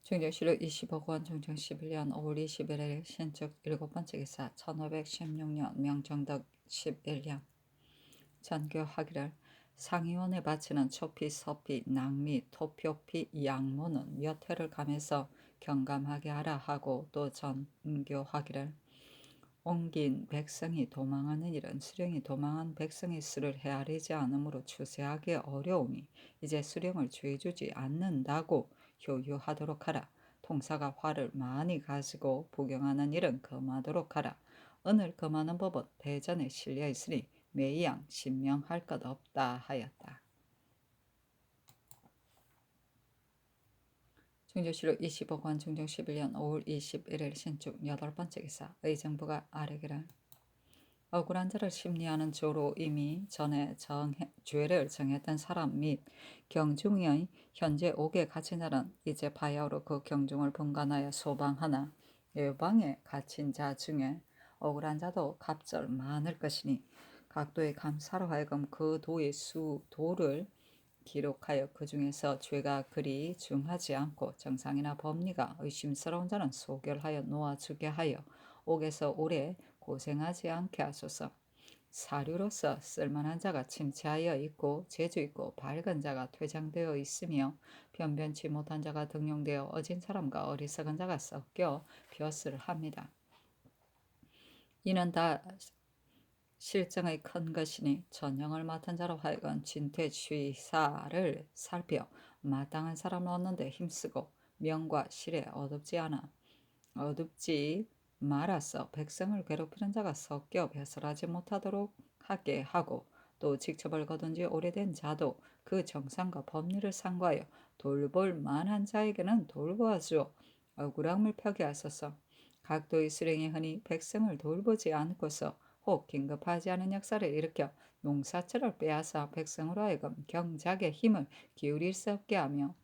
중정실로 20억 원 중정 11년 5월 21일 신축 7번째 기사 1516년 명정덕 11년 전교하기를 상위원에 바치는 초피, 서피, 낭미, 토표피, 양모는 몇 회를 가면서 경감하게 하라 하고 또 전교하기를 옮긴 백성이 도망하는 일은 수령이 도망한 백성의 수를 헤아리지 않으므로 추세하기 어려우니 이제 수령을 죄주지 않는다고 효유하도록 하라. 통사가 화를 많이 가지고 부경하는 일은 금하도록 하라. 은을 금하는 법은 대전에 실려 있으니 매양 신명할 것 없다 하였다. 중조실로 20억 원 중종 11년 5월 21일 신축 8번째 기사 의정부가 아뢰기를 억울한 자를 심리하는 조로 이미 전에 죄를 정했던 사람 및 경중의 현재 옥에 갇힌 자는 이제 바야흐로 그 경중을 분간하여 소방하나 외방에 갇힌 자 중에 억울한 자도 갑절 많을 것이니 각도의 감사로 하여금 그 도의 도를 기록하여 그 중에서 죄가 그리 중하지 않고 정상이나 법리가 의심스러운 자는 소결하여 놓아주게 하여 옥에서 오래 고생하지 않게 하소서. 사류로서 쓸만한 자가 침체하여 있고 재주 있고 밝은 자가 퇴장되어 있으며 변변치 못한 자가 등용되어 어진 사람과 어리석은 자가 섞여 벼슬을 합니다. 이는 다 실정의 큰 것이니 전형을 맡은 자로 하여금 진퇴취사를 살펴 마땅한 사람을 얻는데 힘쓰고 명과 실에 어둡지 말아서 백성을 괴롭히는 자가 섞여 배설하지 못하도록 하게 하고 또 직첩을 거둔 지 오래된 자도 그 정상과 법리를 상고하여 돌볼 만한 자에게는 돌보아주어 억울함을 펴게 하소서. 각도의 수령이 흔히 백성을 돌보지 않고서 혹 긴급하지 않은 역사를 일으켜 농사철을 빼앗아 백성으로 하여금 경작의 힘을 기울일 수 없게 하며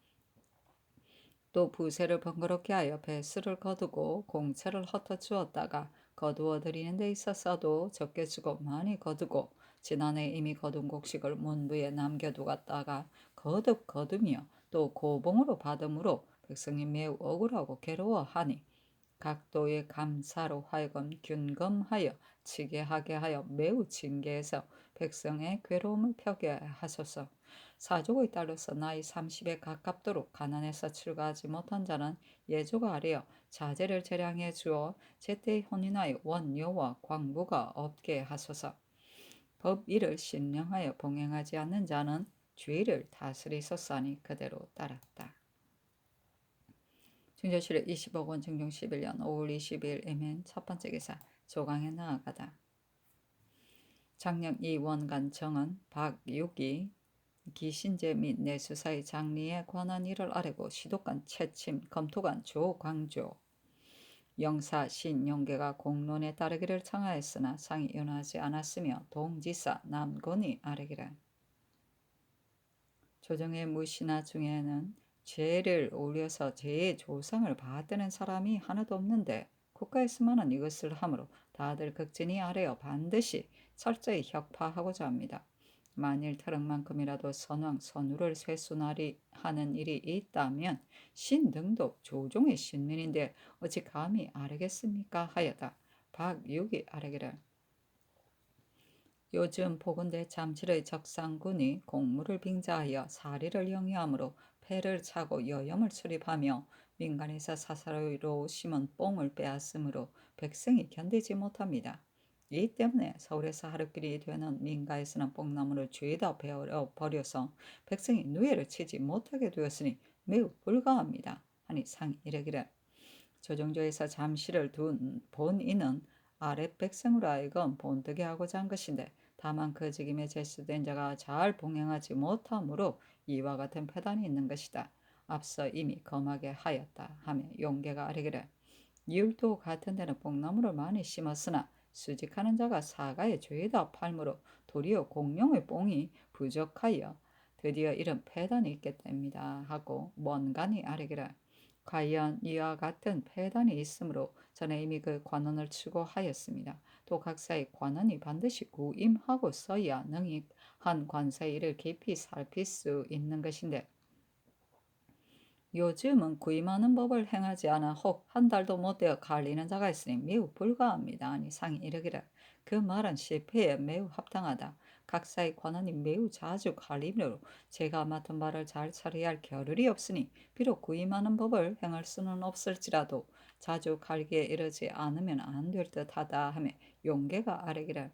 또 부세를 번거롭게 하여 배수를 거두고 공처를 헛어주었다가 거두어 들이는 데 있어서도 적게 주고 많이 거두고 지난해 이미 거둔 곡식을 문부에 남겨두었다가 거듭 거두며 또 고봉으로 받음으로 백성이 매우 억울하고 괴로워하니 각도의 감사로 하여금 균검하여 치게 하게 하여 매우 징계해서 백성의 괴로움을 펴게 하소서. 사족의 딸로서 나이 30에 가깝도록 가난해서 출가하지 못한 자는 예조가 아래여 자제를 재량해 주어 제때 혼인하여 원료와 광부가 없게 하소서. 법 일을 신령하여 봉행하지 않는 자는 죄를 다스리소서니 그대로 따랐다. 중조실에 20억 원 증정 11년 5월 20일 MN 첫 번째 기사 조강에 나아가다. 장령 이원간 정은 박육이 기신제 및 내수사의 장리에 관한 일을 아뢰고 시독관 채침 검토관 조광조 영사 신용계가 공론에 따르기를 청하였으나 상이 연하지 않았으며 동지사 남곤이 아뢰기를 조정의 무신하 중에는 죄를 올려서 죄의 조상을 받드는 사람이 하나도 없는데 국가에서만은 이것을 함으로 다들 극진히 아뢰어 반드시 철저히 혁파하고자 합니다. 만일 트럭만큼이라도 선왕 선우를 쇠순하리 하는 일이 있다면 신등도 조종의 신민인데 어찌 감히 아뢰겠습니까 하여다. 박육이 아뢰기를 요즘 보건대 잠실의 적상군이 공무를 빙자하여 사리를 영위하므로 패를 차고 여염을 수립하며 민간에서 사사로이로 심은 뽕을 빼앗으므로 백성이 견디지 못합니다. 이 때문에 서울에서 하루길이 되는 민가에서는 뽕나무를 죄다 베어 버려서 백성이 누에를 치지 못하게 되었으니 매우 불가합니다. 하니 상이 이르기를 조정조에서 잠시를 둔 본인은 아랫 백성으로 하여금 본뜨게 하고자 한 것인데 다만 그 직임에 제수된 자가 잘 봉행하지 못하므로 이와 같은 패단이 있는 것이다. 앞서 이미 검하게 하였다 하며 용계가 아뢰기를 이울도 같은 데는 뽕나무를 많이 심었으나 수직하는 자가 사가에 죄다 팔므로 도리어 공룡의 뽕이 부족하여 드디어 이런 패단이 있게 됩니다 하고 뭔간이 아뢰기를 과연 이와 같은 패단이 있으므로 전에 이미 그 관원을 추구하였습니다. 또 각사의 관원이 반드시 구임하고 써야 능히 한 관사의 일을 깊이 살필 수 있는 것인데 요즘은 구임하는 법을 행하지 않아 혹 한 달도 못 되어 갈리는 자가 있으니 매우 불가합니다. 아니 상이 이르기를 그 말은 실패에 매우 합당하다. 각사의 권한이 매우 자주 갈리므로 제가 맡은 바를 잘 처리할 겨를이 없으니 비록 구임하는 법을 행할 수는 없을지라도 자주 갈기에 이르지 않으면 안 될 듯하다 하며 용계가 아뢰기를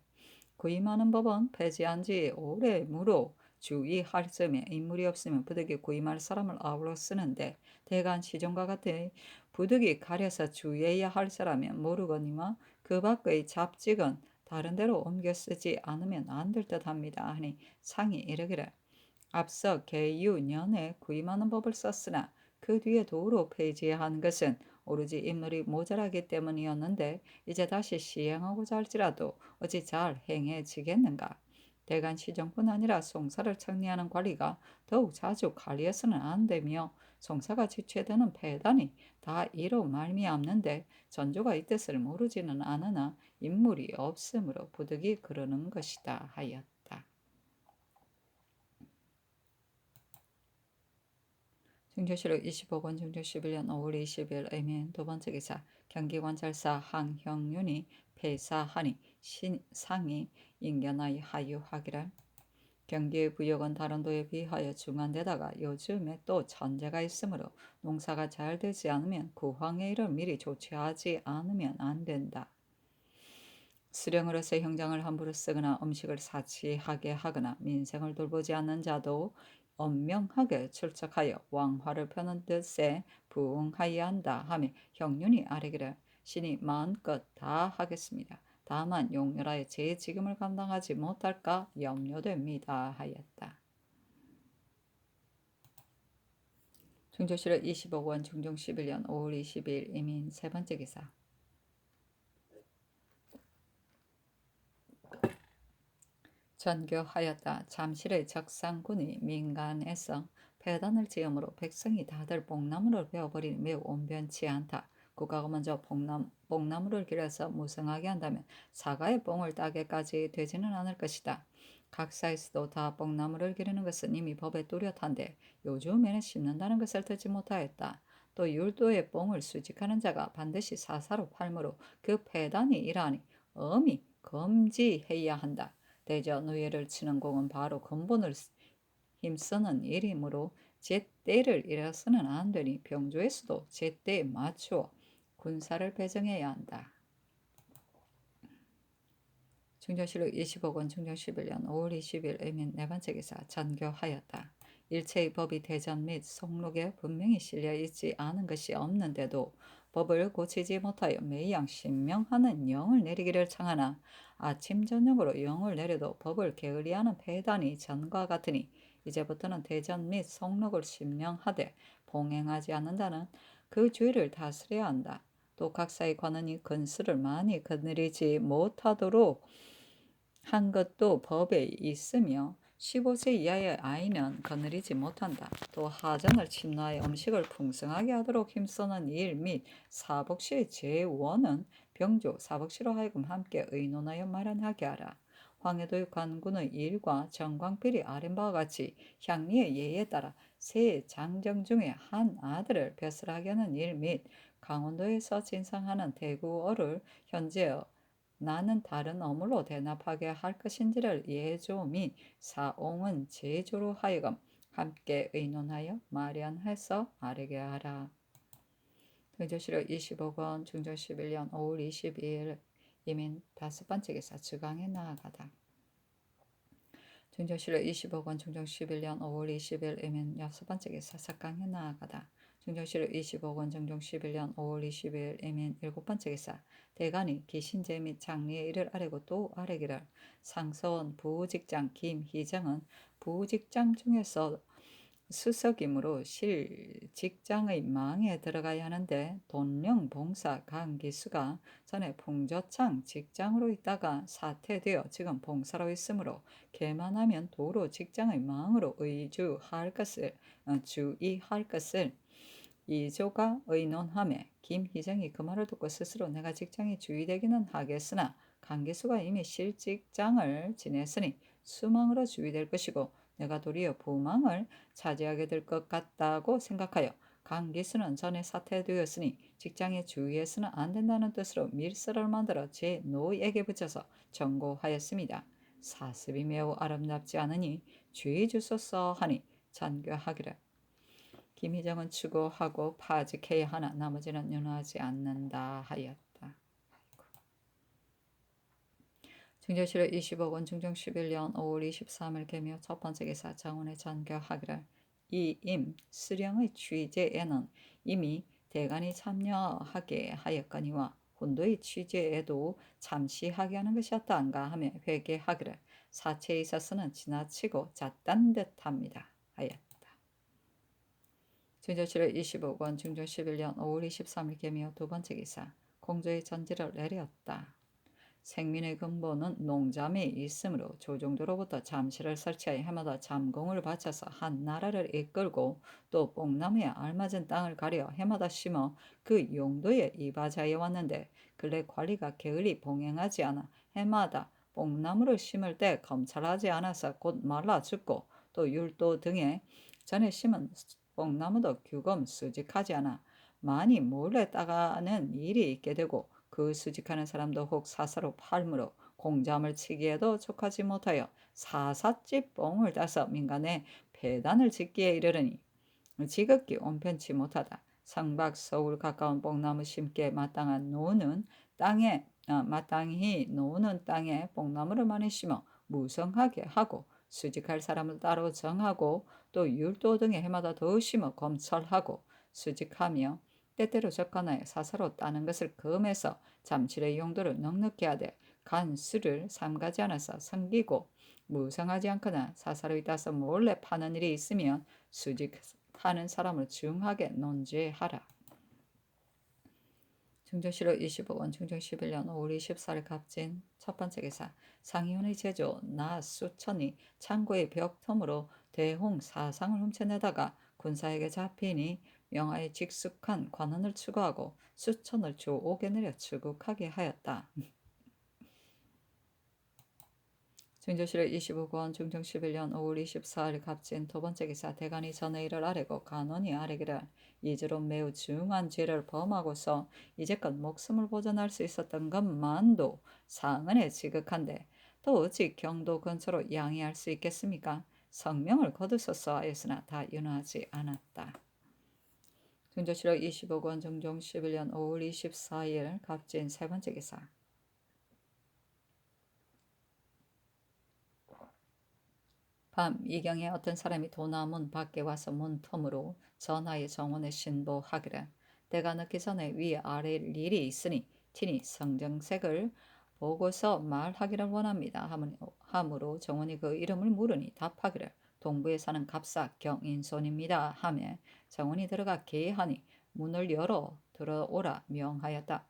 구임하는 법은 폐지한 지 오래므로 주의할 점에 인물이 없으면 부득이 구임할 사람을 아울러 쓰는데 대간 시종과 같은 부득이 가려서 주의해야 할 사람은 모르거니와 그 밖의 잡직은 다른 데로 옮겨 쓰지 않으면 안 될 듯합니다. 하니 상이 이르기를 앞서 계유년에 구임하는 법을 썼으나 그 뒤에 도로 폐지한 것은 오로지 인물이 모자라기 때문이었는데 이제 다시 시행하고자 할지라도 어찌 잘 행해지겠는가. 대간 시정뿐 아니라 송사를 청리하는 관리가 더욱 자주 관리해서는 안 되며 송사가 지체되는 폐단이 다 이로 말미암는데 전조가 이 뜻을 모르지는 않으나 인물이 없으므로 부득이 그러는 것이다 하였다. 중조실록 25권 중조 11년 5월 20일 애민 두 번째 기사 경기관찰사 항형윤이 폐사하니 상이 인견하여 하유하기를 경기의 부역은 다른 도에 비하여 중한데다가 요즘에 또 천재가 있으므로 농사가 잘 되지 않으면 구황의 일을 미리 조치하지 않으면 안 된다. 수령으로서 형장을 함부로 쓰거나 음식을 사치하게 하거나 민생을 돌보지 않는 자도 엄명하게 출석하여 왕화를 펴는 뜻에 부응하여야 한다 하며 형륜이 아뢰기를 신이 마음껏 다 하겠습니다. 다만 용렬하여 제 직임을 감당하지 못할까 염려됩니다 하였다. 중조실록 25권 중종 11년 5월 20일 이민 세 번째 기사 전교하였다. 잠실의 적상군이 민간에서 폐단을 지음으로 백성이 다들 뽕나무를 베어버리니 매우 온변치 않다. 국가가 먼저 뽕나무를 길어서 무성하게 한다면 사과의 뽕을 따게까지 되지는 않을 것이다. 각사에서도 다 뽕나무를 기르는 것은 이미 법에 뚜렷한데 요즘에는 심는다는 것을 듣지 못하였다. 또 율도의 뽕을 수직하는 자가 반드시 사사로 팔므로 그 폐단이 이러하니 엄히 금지해야 한다. 대저 누예를 치는 공은 바로 근본을 힘쓰는 일이므로 제때를 잃어서는 안 되니 병조에서도 제때에 맞추어 군사를 배정해야 한다. 중조실록 25권 중종 11년 5월 20일 애민 네 번째 기사 전교하였다. 일체의 법이 대전 및 속록에 분명히 실려 있지 않은 것이 없는데도 법을 고치지 못하여 매양 신명하는 영을 내리기를 청하나 아침 저녁으로 영을 내려도 법을 게을리하는 폐단이 전과 같으니 이제부터는 대전 및 속록을 신명하되 봉행하지 않는다는 그 죄를 다스려야 한다. 또 각사의 관원이 건수를 많이 거느리지 못하도록 한 것도 법에 있으며 15세 이하의 아이는 거느리지 못한다. 또 하전을 침노하여 음식을 풍성하게 하도록 힘쓰는 일 및 사복시의 제원은 병조, 사복시로 하여금 함께 의논하여 마련하게 하라. 황해도의 관군의 일과 정광필이 아랜 바와 같이 향리의 예에 따라 새 장정 중에 한 아들을 벼슬하게 하는 일 및 강원도에서 진상하는 대구어를 현재 나는 다른 어물로 대납하게 할 것인지를 예조 및 사옹은 제조로 하여금 함께 의논하여 마련해서 아뢰게 하라. 등조실록 25권 중조 11년 5월 22일 이민 다섯 번째 기사 주강에 나아가다. 중조실록 25권 중종 11년 5월 20일 이민 여섯 번째 기사 석강에 나아가다. 중조실록 25권 중종 11년 5월 20일 이민 일곱 번째 기사 대간이 기신제 및 장리의 일을 아뢰고 또 아뢰기를 상서원 부직장 김희정은 부직장 중에서 수석이므로 실직장의 망에 들어가야 하는데 돈령 봉사 강기수가 전에 봉저창 직장으로 있다가 사퇴되어 지금 봉사로 있으므로 개만하면 도로 직장의 망으로 주의할 것을 이조가 의논하며 김희정이 그 말을 듣고 스스로 내가 직장에 주의되기는 하겠으나 강기수가 이미 실직장을 지냈으니 수망으로 주의될 것이고 내가 도리어 부망을 차지하게 될 것 같다고 생각하여 강 기수는 전에 사퇴되었으니 직장에 주의해서는 안 된다는 뜻으로 밀서를 만들어 제 노에게 붙여서 전고하였습니다. 사습이 매우 아름답지 않으니 주의 주소서 하니 전교하기를. 김희정은 추구하고 파직해야 하나 나머지는 윤호하지 않는다 하였다. 증조실로 20억 원 중종 11년 5월 23일 개묘 첫 번째 기사 장원의 전교하기를. 이임 수령의 취재에는 이미 대간이 참여하게 하였거니와 혼도의 취재에도 잠시하게 하는 것이었다 한가 하며 회개하기를. 사체에 있어서는 지나치고 잦단 듯합니다 하였다. 증조실로 25억 원 중종 11년 5월 23일 개묘 두 번째 기사 공조의 전지를 내렸다. 생민의 근본은 농잠에 있으므로 조정도로부터 잠시를 설치하여 해마다 잠공을 바쳐서 한 나라를 이끌고 또 뽕나무에 알맞은 땅을 가려 해마다 심어 그 용도에 이바지하여 왔는데 근래 관리가 게을리 봉행하지 않아 해마다 뽕나무를 심을 때 검찰하지 않아서 곧 말라 죽고 또 율도 등에 전에 심은 뽕나무도 규검 수직하지 않아 많이 몰래 따가는 일이 있게 되고 그 수직하는 사람도 혹 사사로 팔므로 공잠을 치기에도 족하지 못하여 사삿집 뽕을 따서 민간에 배단을 짓기에 이르르니 지극히 온편치 못하다. 성박 서울 가까운 뽕나무 심기에 마땅한 노는 땅에 마땅히 노는 땅에 뽕나무를 많이 심어 무성하게 하고 수직할 사람을 따로 정하고 또 율도 등에 해마다 더 심어 검찰하고 수직하며 때때로 접근하여 사사로 따는 것을 금해서 잠실의 용도를 넉넉히 하되 간수를 삼가지 않아서 섬기고 무성하지 않거나 사사로 따서 몰래 파는 일이 있으면 수직하는 사람을 중하게 논죄하라. 중조실로 25억 원 중종 11년 5월 24일 갑진 첫 번째 기사 상이온의 제조 나 수천이 창고의 벽틈으로 대홍 사상을 훔쳐내다가 군사에게 잡히니 명하에 직숙한 관원을 추구하고 수천을 주 옥에 내려 추국하게 하였다. 증조실로 25억 원 중종 11년 5월 24일 갑진 두 번째 기사 대간이 전의 일을 아뢰고 간원이 아뢰기를 이즈로 매우 중한 죄를 범하고서 이제껏 목숨을 보존할 수 있었던 것만도 상은에 지극한데 또 어찌 경도 근처로 양해할 수 있겠습니까? 성명을 거두소서 하였으나 다 윤호하지 않았다. 증조실로 25억 원 중종 11년 5월 24일 갑진 세 번째 기사 밤 이경에 어떤 사람이 도나문 밖에 와서 문틈으로 전하의 정원에 신보하기를 내가 늦기 전에 위아래 일이 있으니 티니 성정색을 보고서 말하기를 원합니다. 하므로 정원이 그 이름을 물으니 답하기를 동부에 사는 갑사 경인손입니다. 하며 정원이 들어가 계하니 문을 열어 들어오라 명하였다.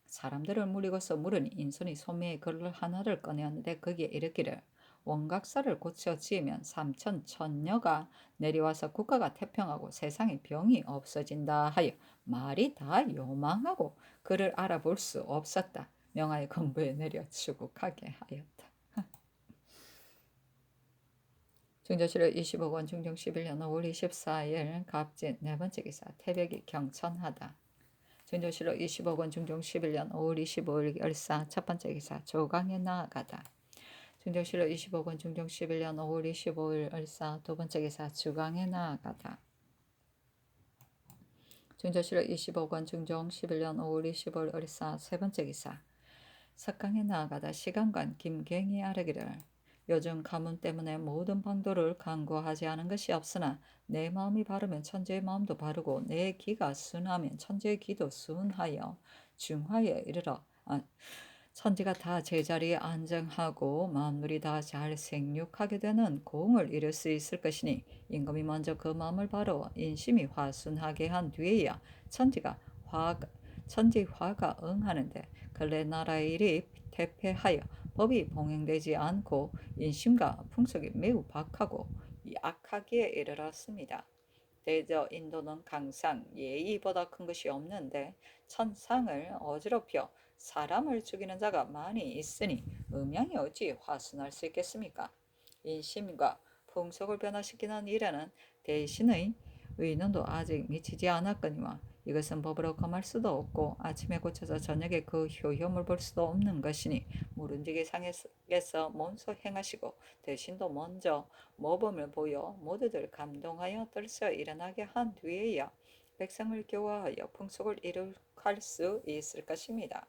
사람들을 물리고서 물으니 인손이 소매의 글을 하나를 꺼내었는데 거기에 이르기를 원각사를 고쳐 지으면 삼천 천녀가 내려와서 국가가 태평하고 세상에 병이 없어진다 하여 말이 다 요망하고 그를 알아볼 수 없었다. 명하여 건부에 내려 추국하게 하였다. 중조실로 20억 원 중종 11년 5월 24일 갑진 네 번째 기사 태백이 경천하다. 증조실로 20억 원 중종 11년 5월 25일 열사 첫 번째 기사 조강에 나아가다. 증조실로 20억 원 중종 11년 5월 25일 열사 두 번째 기사 주강에 나아가다. 증조실로 20억 원 중종 11년 5월 25일 열사 세 번째 기사 석강에 나아가다. 시간관 김갱이 아뢰기를 요즘 가문 때문에 모든 방도를 강구하지 않은 것이 없으나 내 마음이 바르면 천재의 마음도 바르고 내 기가 순하면 천재의 기도 순하여 중하에 이르러 천지가 다 제자리에 안정하고 만물이 다 잘 생육하게 되는 공을 이룰 수 있을 것이니 임금이 먼저 그 마음을 바로 인심이 화순하게 한 뒤에야 천지화가 응하는데 근래 나라의 일이 퇴폐하여 법이 봉행되지 않고 인심과 풍속이 매우 박하고 악하기에 이르렀습니다. 대저 인도는 강상 예의보다 큰 것이 없는데 천상을 어지럽혀 사람을 죽이는 자가 많이 있으니 음양이 어찌 화순할 수 있겠습니까? 인심과 풍속을 변화시키는 일에는 대신의 의논도 아직 미치지 않았거니와 이것은 법으로 금할 수도 없고 아침에 고쳐서 저녁에 그 효험을 볼 수도 없는 것이니 모른지기 상에서 몸소 행하시고 대신도 먼저 모범을 보여 모두들 감동하여 들써 일어나게 한 뒤에야 백성을 교화하여 풍속을 이룩할 수 있을 것입니다.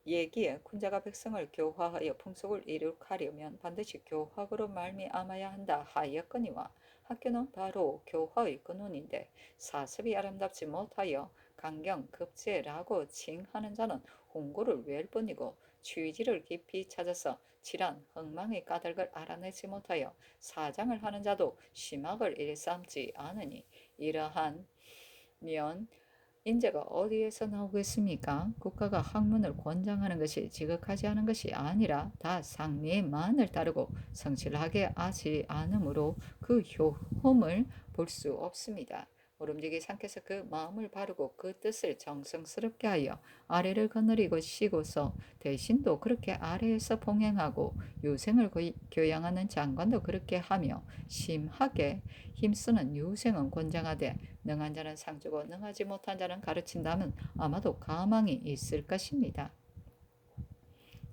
얘기에 군자가 백성을 교화하여 풍속을 이룩하려면 반드시 교학으로 말미암아야 한다 하였거니와 학교는 바로 교화의 근원인데 사습이 아름답지 못하여 강경급제라고 칭하는 자는 홍고를 외울 뿐이고 취지를 깊이 찾아서 질한 흥망의 까닭을 알아내지 못하여 사장을 하는 자도 심학을 일삼지 않으니 이러한 면 인재가 어디에서 나오겠습니까? 국가가 학문을 권장하는 것이 지극하지 않은 것이 아니라 다 상례만을 따르고 성실하게 하지 않으므로 그 효험을 볼 수 없습니다. 모름지기 상께서 그 마음을 바르고 그 뜻을 정성스럽게 하여 아래를 거느리고 쉬고서 대신도 그렇게 아래에서 봉행하고 유생을 교양하는 장관도 그렇게 하며 심하게 힘쓰는 유생은 권장하되 능한 자는 상주고 능하지 못한 자는 가르친다면 아마도 가망이 있을 것입니다.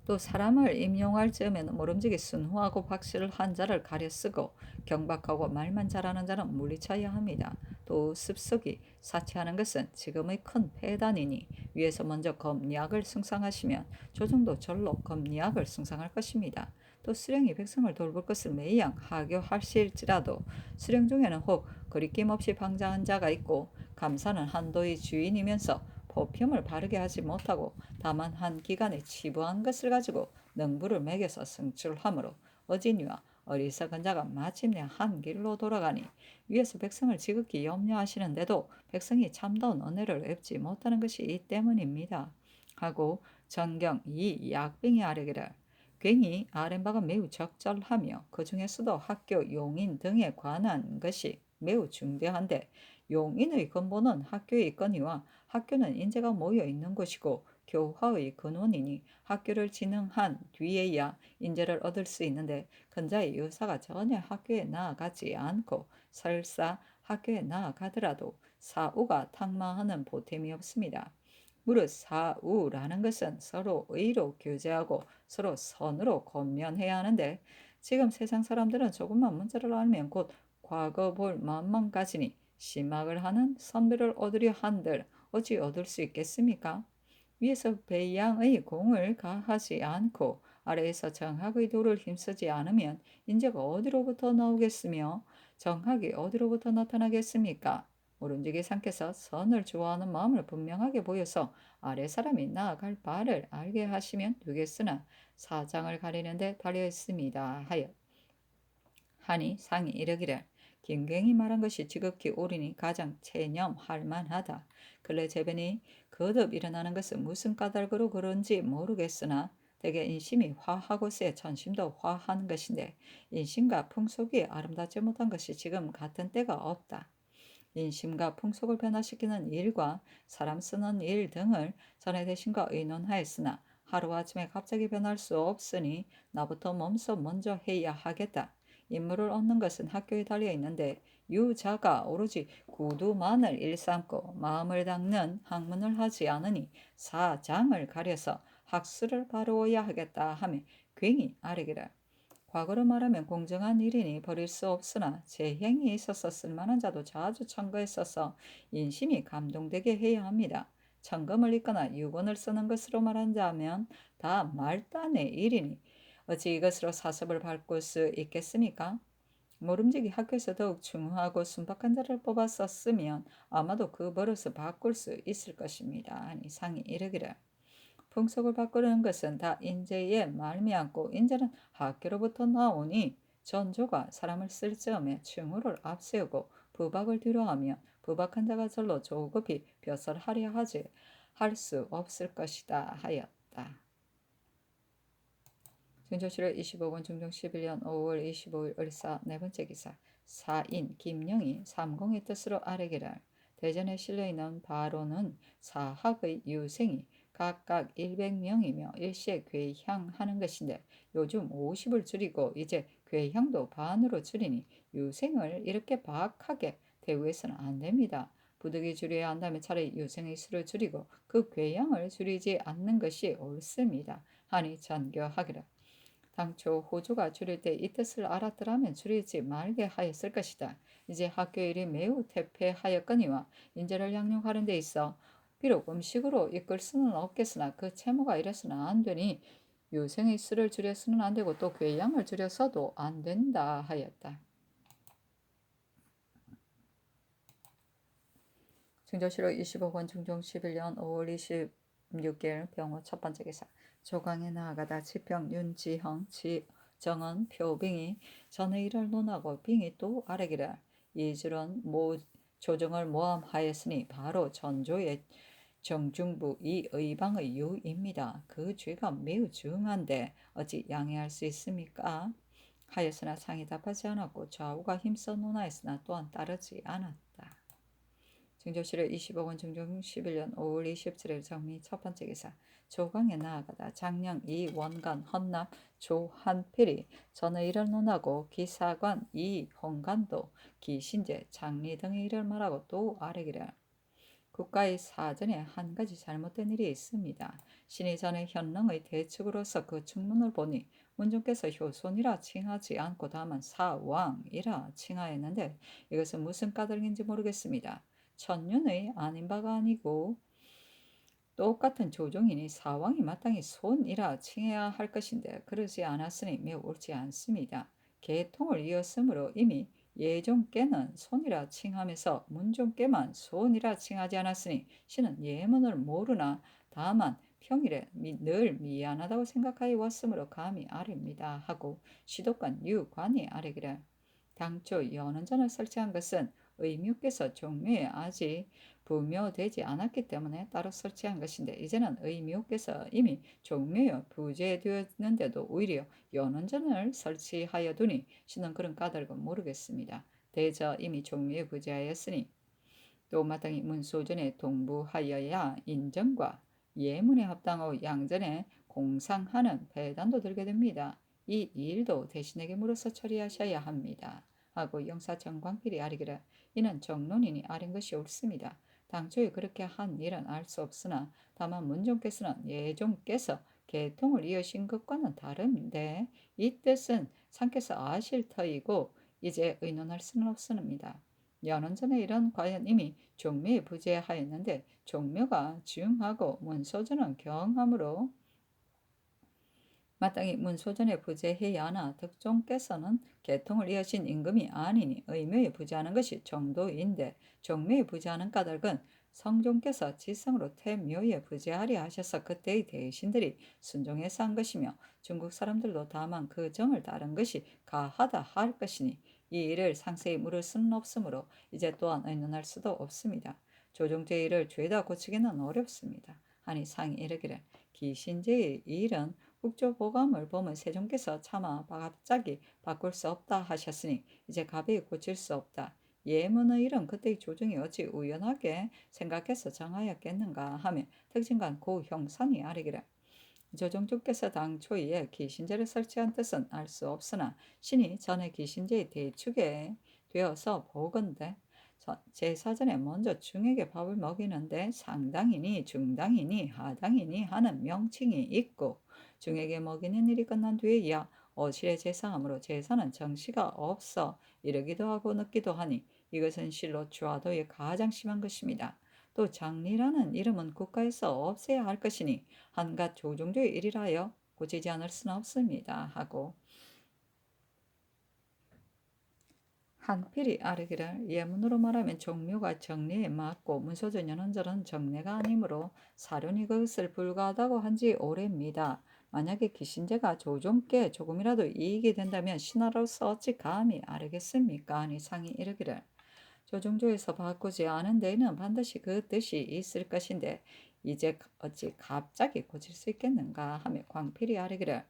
또 사람을 임용할 즈음에는 모름지기 순후하고 확실한 자를 가려 쓰고 경박하고 말만 잘하는 자는 물리쳐야 합니다. 또 습속이 사치하는 것은 지금의 큰 폐단이니 위에서 먼저 검리학을 숭상하시면 조정도 절로 검리학을 숭상할 것입니다. 또 수령이 백성을 돌볼 것을 매양 하교하실지라도 수령 중에는 혹 거리낌 없이 방자한 자가 있고 감사는 한도의 주인이면서 보평을 바르게 하지 못하고 다만 한 기간에 치부한 것을 가지고 능부를 매겨서 승출하므로 어진이와 어리석은 자가 마침내 한 길로 돌아가니 위에서 백성을 지극히 염려하시는데도 백성이 참다운 은혜를 뵙지 못하는 것이 이 때문입니다. 하고 전경 이 약빙이 아뢰기를 괜히 아랫바가 매우 적절하며 그 중에서도 학교 용인 등에 관한 것이 매우 중대한데 용인의 근본은 학교에 있거니와 학교는 인재가 모여 있는 곳이고 교화의 근원이니 학교를 진흥한 뒤에야 인재를 얻을 수 있는데 근자의 유사가 전혀 학교에 나아가지 않고 설사 학교에 나아가더라도 사우가 탁마하는 보탬이 없습니다. 무릇 사우라는 것은 서로 의로 교제하고 서로 선으로 권면해야 하는데 지금 세상 사람들은 조금만 문자를 알면 곧 과거 볼 마음만 가지니 심학을 하는 선비를 얻으려 한들 어찌 얻을 수 있겠습니까? 위에서 배양의 공을 가하지 않고 아래에서 정학의 도를 힘쓰지 않으면 인재가 어디로부터 나오겠으며 정학이 어디로부터 나타나겠습니까? 오른쪽에 상께서 선을 좋아하는 마음을 분명하게 보여서 아래 사람이 나아갈 바를 알게 하시면 되겠으나 사장을 가리는데 달려 있습니다 하여 하니 상이 이르기를 김경이 말한 것이 지극히 옳으니 가장 체념할 만하다. 근래 재변이 거듭 일어나는 것은 무슨 까닭으로 그런지 모르겠으나 대개 인심이 화하고새 전심도 화하는 것인데 인심과 풍속이 아름답지 못한 것이 지금 같은 때가 없다. 인심과 풍속을 변화시키는 일과 사람 쓰는 일 등을 전에 대신과 의논하였으나 하루아침에 갑자기 변할 수 없으니 나부터 몸소 먼저 해야 하겠다. 인물을 얻는 것은 학교에 달려 있는데 유자가 오로지 구두만을 일삼고 마음을 닦는 학문을 하지 않으니 사장을 가려서 학술을 바루어야 하겠다 하며 괜히 아뢰기를 과거로 말하면 공정한 일이니 버릴 수 없으나 제 행위에 있어서 쓸만한 자도 자주 청구했어서 인심이 감동되게 해야 합니다. 청금을 읽거나 유권을 쓰는 것으로 말한다면 다 말단의 일이니 어찌 이것으로 사섭을 바꿀 수 있겠습니까? 모름지기 학교에서 더욱 중후하고 순박한 자를 뽑아 썼으면 아마도 그 버릇을 바꿀 수 있을 것입니다. 하니 상이 이르기를 풍속을 바꾸는 것은 다 인재에 말미암고 인재는 학교로부터 나오니 전조가 사람을 쓸 즈음에 충후를 앞세우고 부박을 뒤로하며 부박한 자가 절로 조급히 벼슬하려 하지 할 수 없을 것이다 하였다. 중조실을 25번 중종 11년 5월 25일 을사 네 번째 기사 사인 김영이 삼공의 뜻으로 아뢰기를 대전에 실려있는 바로는 사학의 유생이 각각 100명이며 일시에 괴향하는 것인데 요즘 50을 줄이고 이제 괴향도 반으로 줄이니 유생을 이렇게 박하게 대우해서는 안 됩니다. 부득이 줄여야 한다면 차라리 유생의 수를 줄이고 그 괴양을 줄이지 않는 것이 옳습니다. 하니 전교하기를. 당초 호주가 줄일 때 이 뜻을 알았더라면 줄이지 말게 하였을 것이다. 이제 학교 일이 매우 태폐하였거니와 인재를 양육하는 데 있어 비록 음식으로 이끌 수는 없겠으나 그 채무가 이래서는 안 되니 유생의 수를 줄여서는 안 되고 또 괴양을 줄여서도 안 된다 하였다. 증조실록 25권 중종 11년 5월 26일 병호 첫 번째 기사. 조강에 나아가다 지평 윤지형 정은 표빙이 전의 일을 논하고 빙이 또 아래기를 이주론 조정을 모함하였으니 바로 전조의 정중부 이 의방의 유입니다. 그 죄가 매우 중한데 어찌 양해할 수 있습니까? 하였으나 상이 답하지 않았고 좌우가 힘써 논하였으나 또한 따르지 않았다. 증조실록 25권 중종 11년 5월 27일 정미 첫 번째 기사. 조강에 나아가다 장량 이원간 헌납 조한필이 전의 일을 논하고 기사관 이홍간도 기신제 장리 등의 일을 말하고 또 아래기를. 국가의 사전에 한 가지 잘못된 일이 있습니다. 신이 전에 현능의 대축으로서 그 축문을 보니 문종께서 효손이라 칭하지 않고 다만 사왕이라 칭하였는데 이것은 무슨 까닭인지 모르겠습니다. 천윤의 아닌 바가 아니고 똑같은 조종이니 사왕이 마땅히 손이라 칭해야 할 것인데 그러지 않았으니 매우 옳지 않습니다. 계통을 이었으므로 이미 예종께는 손이라 칭하면서 문종께만 손이라 칭하지 않았으니 신은 예문을 모르나 다만 평일에 늘 미안하다고 생각하여 왔으므로 감히 아뢰입니다 하고 시독관 유관이 아뢰기를. 당초 연원전을 설치한 것은 의묘께서 종묘에 아직 부묘되지 않았기 때문에 따로 설치한 것인데 이제는 의묘께서 이미 종묘에 부재되었는데도 오히려 연원전을 설치하여 두니 신은 그런 까닭은 모르겠습니다. 대저 이미 종묘에 부재하였으니 또 마땅히 문소전에 동부하여야 인정과 예문에 합당하고 양전에 공상하는 배단도 들게 됩니다. 이 일도 대신에게 물어서 처리하셔야 합니다. 하고 영사청 광필이 아뢰기를 이는 정론이니 아린 것이 옳습니다. 당초에 그렇게 한 일은 알 수 없으나 다만 문종께서는 예종께서 계통을 이으신 것과는 다른데 이 뜻은 상께서 아실 터이고 이제 의논할 수는 없습니다. 연원전의 일은 과연 이미 종묘에 부재하였는데 종묘가 중하고 문소전은 경하므로 마땅히 문소전에 부재해야 하나 덕종께서는 계통을 이으신 임금이 아니니 의묘에 부재하는 것이 정도인데 종묘에 부재하는 까닭은 성종께서 지성으로 태묘에 부재하려 하셔서 그때의 대신들이 순종해서 한 것이며 중국 사람들도 다만 그 정을 따른 것이 가하다 할 것이니 이 일을 상세히 물을 수는 없으므로 이제 또한 의논할 수도 없습니다. 조종제의 일을 죄다 고치기는 어렵습니다. 하니 상이 이르기를 기신제의 일은 국조보감을 보면 세종께서 차마 갑자기 바꿀 수 없다 하셨으니 이제 가벼이 고칠 수 없다. 예문의 일은 그때의 조정이 어찌 우연하게 생각해서 정하였겠는가 하며 특징간 고 형산이 아뢰기를 조정주께서 당초에 기신제를 설치한 뜻은 알 수 없으나 신이 전에 기신제의 대축에 되어서 보건대 제사전에 먼저 중에게 밥을 먹이는데 상당이니 중당이니 하당이니 하는 명칭이 있고 중에게 먹이는 일이 끝난 뒤에야 어실에 제사하므로 제사는 정시가 없어 이르기도 하고 늦기도 하니 이것은 실로 주화도의 가장 심한 것입니다. 또 장리라는 이름은 국가에서 없애야 할 것이니 한갓 조종조의 일이라여 고치지 않을 수는 없습니다 하고 한필이 아뢰기를 예문으로 말하면 종묘가 정례에 맞고 문소전 연원절은 정례가 아니므로 사륜이 그것을 불가하다고 한 지 오래입니다. 만약에 기신제가 조종께 조금이라도 이익이 된다면 신하로서 어찌 감히 아뢰겠습니까? 하니 상이 이르기를 조종조에서 바꾸지 않은 데에는 반드시 그 뜻이 있을 것인데 이제 어찌 갑자기 고칠 수 있겠는가 하며 광필이 아뢰기를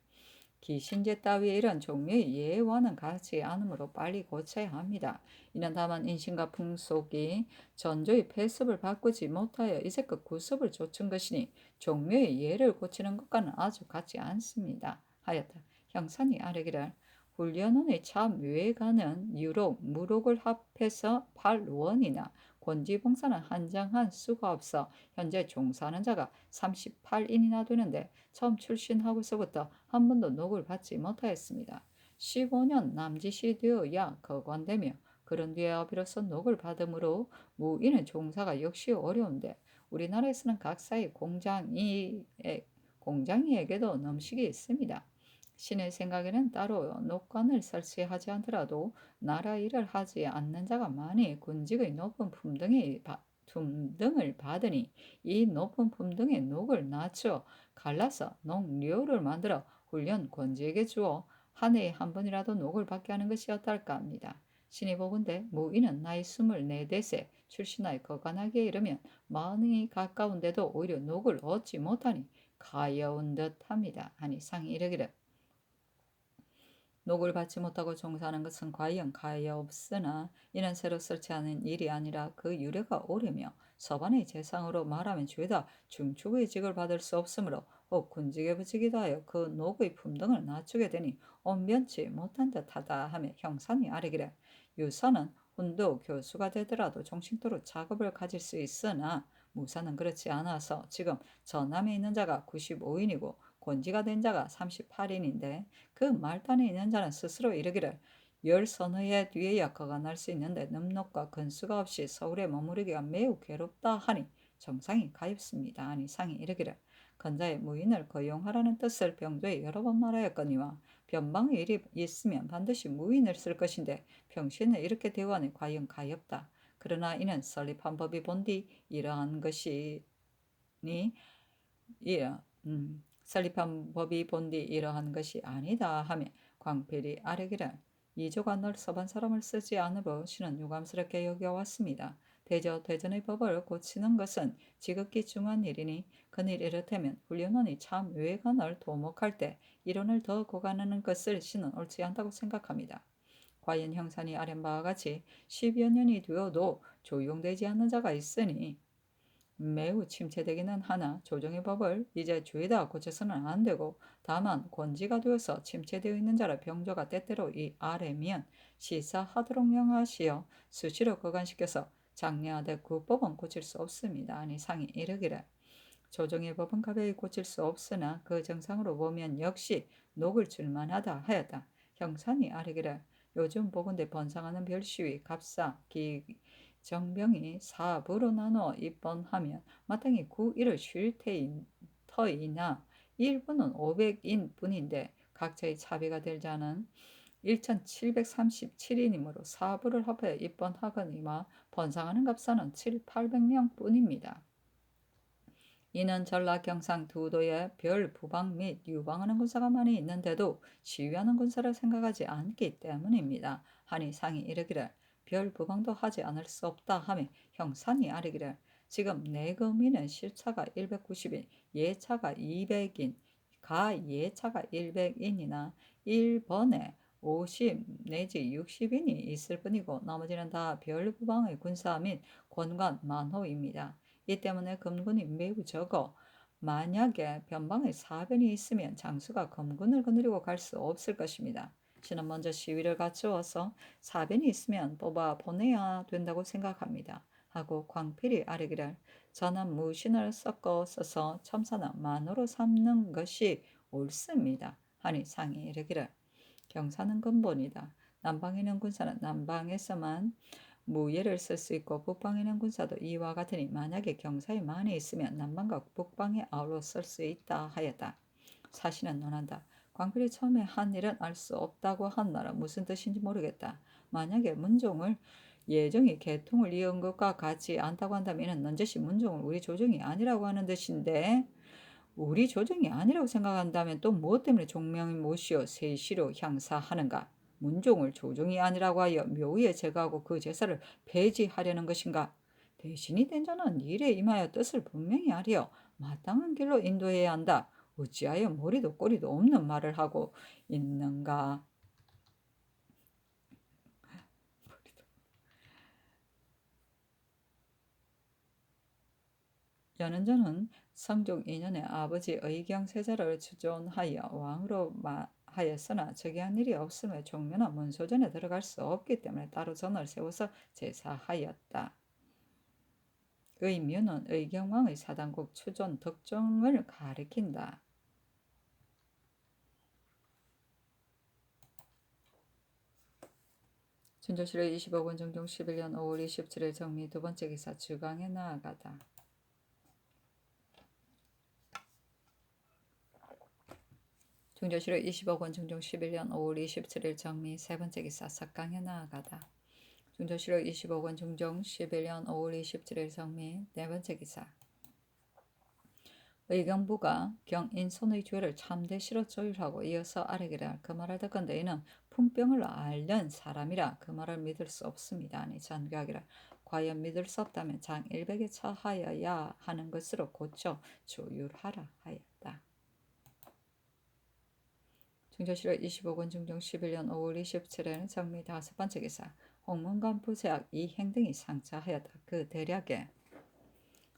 기신제 따위의 이런 종류의 예와는 같지 않으므로 빨리 고쳐야 합니다. 이는 다만 인신과 풍속이 전조의 폐습을 바꾸지 못하여 이제껏 구습을 좇은 것이니 종묘의 예를 고치는 것과는 아주 같지 않습니다. 하였다. 형산이 아뢰기를 훈련원의 참외가는 유록, 무록을 합해서 8원이나 곤지봉사는 한정한 수가 없어 현재 종사하는 자가 38인이나 되는데 처음 출신하고서부터 한 번도 녹을 받지 못하였습니다. 15년 남짓이 되어야 거관되며 그런 뒤에야 비로소 녹을 받으므로 무인의 종사가 역시 어려운데 우리나라에서는 각사의 공장이에게도 넘식이 있습니다. 신의 생각에는 따로 녹관을 설치하지 않더라도 나라 일을 하지 않는 자가 많이 군직의 높은 품등을 받으니 이 높은 품등의 녹을 낮춰 갈라서 녹료를 만들어 훈련 권지에게 주어 한 해에 한 번이라도 녹을 받게 하는 것이 어떨까 합니다. 신이 보건대 무인은 나이 24대세 출신하여 거간하기에 이르면 마흔이 가까운데도 오히려 녹을 얻지 못하니 가여운 듯합니다. 하니 상이 이르기를 녹을 받지 못하고 종사하는 것은 과연 가엾으나 이는 새로 설치하는 일이 아니라 그 유래가 오래며 서반의 재상으로 말하면 죄다 중축의 직을 받을 수 없으므로 혹 군직에 붙이기도 하여 그 녹의 품등을 낮추게 되니 온변치 못한 듯하다 하며 형산이 아뢰기를 유사는 훈도 교수가 되더라도 종식도로 작업을 가질 수 있으나 무사는 그렇지 않아서 지금 전남에 있는 자가 95인이고 권지가 된 자가 38인인데 그 말단에 있는 자는 스스로 이르기를 열 서너 해 뒤에야 그가 날 수 있는데 늠록과 근수가 없이 서울에 머무르기가 매우 괴롭다 하니 정상이 가엾습니다. 하니 상이 이르기를 건자의 무인을 거용하라는 뜻을 병조에 여러 번 말하였거니와 변방의 일이 있으면 반드시 무인을 쓸 것인데 평시에는 이렇게 대우하니 과연 가엾다. 그러나 이는 설립한 법이 본디 이러한 것이니 설립한 법이 본디 이러한 것이 아니다 하며 광필이 아뢰기를 이조가 널 서반 사람을 쓰지 않으로 신은 유감스럽게 여겨왔습니다. 대전의 법을 고치는 것은 지극히 중한 일이니 그일 이렇다면 훈련원이 참 외관을 도목할 때 이론을 더 고관하는 것을 신은 옳지 않다고 생각합니다. 과연 형산이 아랜 바와 같이 10여 년이 되어도 조용되지 않는 자가 있으니 매우 침체되기는 하나 조정의 법을 이제 죄다 고쳐서는 안 되고 다만 권지가 되어서 침체되어 있는 자를 병조가 때때로 이 아래면 시사하도록 명하시어 수시로 거간시켜서 장려하되 그 법은 고칠 수 없습니다. 아니 상이 이르기를 조정의 법은 가벼이 고칠 수 없으나 그 정상으로 보면 역시 녹을 줄만하다 하였다. 형산이 아뢰기를 요즘 보건대 번상하는 별시위 갑사 기 정병이 사부로 나누어 입번하면 마땅히 9일을 쉴 터이나 일부는 500인 뿐인데 각자의 차비가 될 자는 1737인이므로 사부를 합하여 입번하거니와 번상하는 갑사는 7, 800명 뿐입니다. 이는 전라 경상 두 도에 별 부방 및 유방하는 군사가 많이 있는데도 시위하는 군사를 생각하지 않기 때문입니다. 하니 상이 이르기를 별 부방도 하지 않을 수 없다 하며 형산이 아뢰기를 지금 내금인은 실차가 190인, 예차가 200인, 가예차가 100인이나 1번에 50 내지 60인이 있을 뿐이고 나머지는 다 별 부방의 군사 및 권관 만호입니다. 이 때문에 검군이 매우 적어 만약에 변방에 사변이 있으면 장수가 검군을 거느리고 갈 수 없을 것입니다. 신은 먼저 시위를 갖추어서 사변이 있으면 뽑아 보내야 된다고 생각합니다. 하고 광필이 아뢰기를 저는 무신을 섞어 써서 첨사는 만으로 삼는 것이 옳습니다. 하니 상이 이르기를 경사는 근본이다. 남방에는 군사는 남방에서만 무예를 쓸 수 있고 북방에는 군사도 이와 같으니 만약에 경사에 많이 있으면 남방과 북방에 아울러 쓸 수 있다 하였다. 사실은 논한다. 광필이 처음에 한 일은 알 수 없다고 한 말은 무슨 뜻인지 모르겠다. 만약에 문종을 예정이 개통을 이은 것과 같지 않다고 한다면 이는 넌저시 문종을 우리 조정이 아니라고 하는 뜻인데 우리 조정이 아니라고 생각한다면 또 무엇 때문에 종명이 못이요 세시로 향사하는가? 문종을 조정이 아니라고 하여 묘위에 제거하고 그 제사를 폐지하려는 것인가? 대신이 된 자는 일에 임하여 뜻을 분명히 하려 마땅한 길로 인도해야 한다. 어찌하여 머리도 꼬리도 없는 말을 하고 있는가? 연은전은 성종 2년에 아버지 의경세자를 추존하여 왕으로 하였으나 즉위한 일이 없음에 종묘는 문소전에 들어갈 수 없기 때문에 따로 전을 세워서 제사하였다. 의묘는 의경왕의 사단국 추존 덕종을 가리킨다. 준조실록 25권 정종 11년 5월 27일 정미 두 번째 기사 주강에 나아가다. 준조실록 25권 정종 11년 5월 27일 정미 세 번째 기사 석강에 나아가다. 준조실록 25권 정종 11년 5월 27일 정미 네 번째 기사 의경부가 경인손의 죄를 참되시로 조율하고 이어서 아뢰기를 그 말을 듣건대 이는 품병을 앓는 사람이라 그 말을 믿을 수 없습니다. 아니 전교하기를 과연 믿을 수 없다면 장일백에 처하여야 하는 것으로 고쳐 조율하라 하였다. 중조실록 25권 중종 11년 5월 27일은 정미 다섯 번째 기사 홍문관 부제학 이행 등이 상차하였다. 그 대략에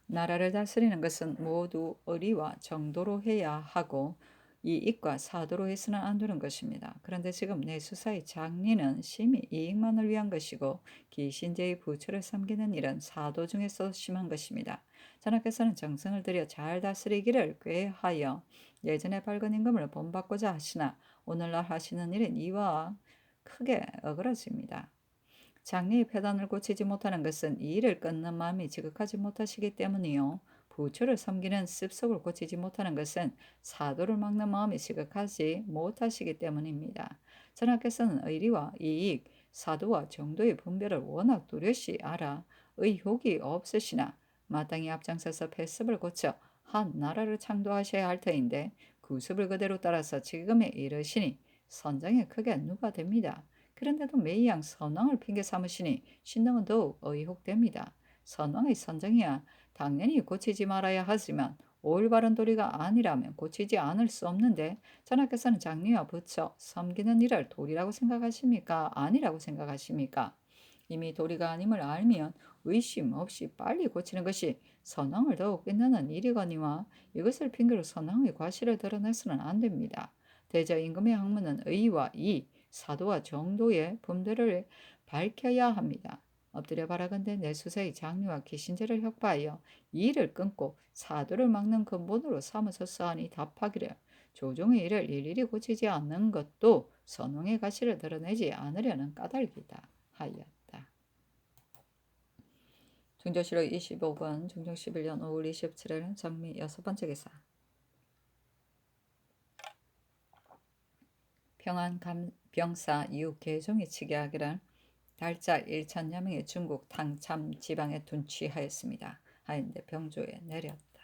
나라를 다스리는 것은 모두 의리와 정도로 해야 하고 이익과 사도로 해서는 안 되는 것입니다. 그런데 지금 내수사의 장리는 심히 이익만을 위한 것이고 기신제의 부처를 섬기는 일은 사도 중에서 심한 것입니다. 전하께서는 정성을 들여 잘 다스리기를 꾀하여 예전에 밝은 임금을 본받고자 하시나 오늘날 하시는 일은 이와 크게 어그러집니다. 장래의 폐단을 고치지 못하는 것은 이 일을 끊는 마음이 지극하지 못하시기 때문이요. 부처를 섬기는 습속을 고치지 못하는 것은 사도를 막는 마음이 지극하지 못하시기 때문입니다. 전하께서는 의리와 이익, 사도와 정도의 분별을 워낙 뚜렷이 알아 의혹이 없으시나 마땅히 앞장서서 폐습을 고쳐 한 나라를 창도하셔야 할 터인데 구습을 그대로 따라서 지금에 이르시니 선장에 크게 누가 됩니다. 그런데도 매이양 선왕을 핑계 삼으시니 신당은 더욱 의혹됩니다. 선왕의 선정이야 당연히 고치지 말아야 하지만 올바른 도리가 아니라면 고치지 않을 수 없는데 전하께서는 장리와 부처 섬기는 일을 도리라고 생각하십니까? 아니라고 생각하십니까? 이미 도리가 아님을 알면 의심 없이 빨리 고치는 것이 선왕을 더욱 빛나는 일이거니와 이것을 핑계로 선왕의 과실을 드러내서는 안 됩니다. 대저 임금의 학문은 의와 이, 사도와 정도의 분별을 밝혀야 합니다. 엎드려 바라건대 내수세의 장류와 기신제를 혁파하여 이를 끊고 사도를 막는 근본으로 삼으소서 하니 답하기를 조종의 일을 일일이 고치지 않는 것도 선왕의 가시를 드러내지 않으려는 까닭이다 하였다. 중조실록 25권 중종 11년 5월 27일 정미 여섯 번째 기사 평안 병사 이후 개종이 치게하기를 달자 1천여 명의 중국 당참 지방에 둔취하였습니다. 하인데 병조에 내렸다.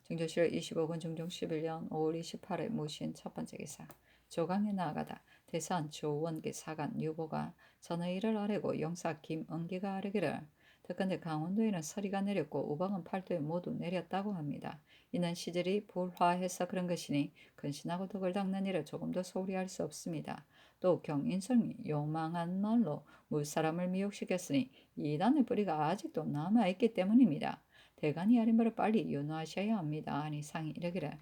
중조실 25권 중종 11년 5월 28일 무신 첫 번째 기사 조강에 나아가다 대산 조원기 사간 유보가 전의 일을 아뢰고 용사 김은기가 아뢰기를 특근데 강원도에는 서리가 내렸고 우방은 팔도에 모두 내렸다고 합니다. 이는 시절이 불화해서 그런 것이니 근신하고 덕을 닦는 일을 조금도 소홀히 할 수 없습니다. 또 경인성이 요망한 말로 무사람을 미혹시켰으니 이단의 뿌리가 아직도 남아있기 때문입니다. 대간이 아린 바를 빨리 윤호하셔야 합니다. 아니 상이 이르기를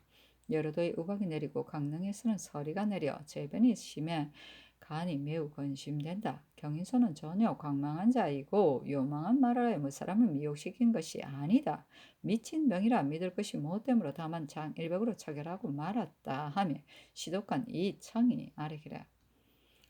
여러도의 우박이 내리고 강릉에서는 서리가 내려 재변이 심해 간이 매우 근심된다. 경인선은 전혀 광망한 자이고 요망한 말하에 무사람을 미혹시킨 것이 아니다. 미친 병이라 믿을 것이 못되므로 다만 장일백으로 처결하고 말았다 하며 시독한 이 청이 아뢰기를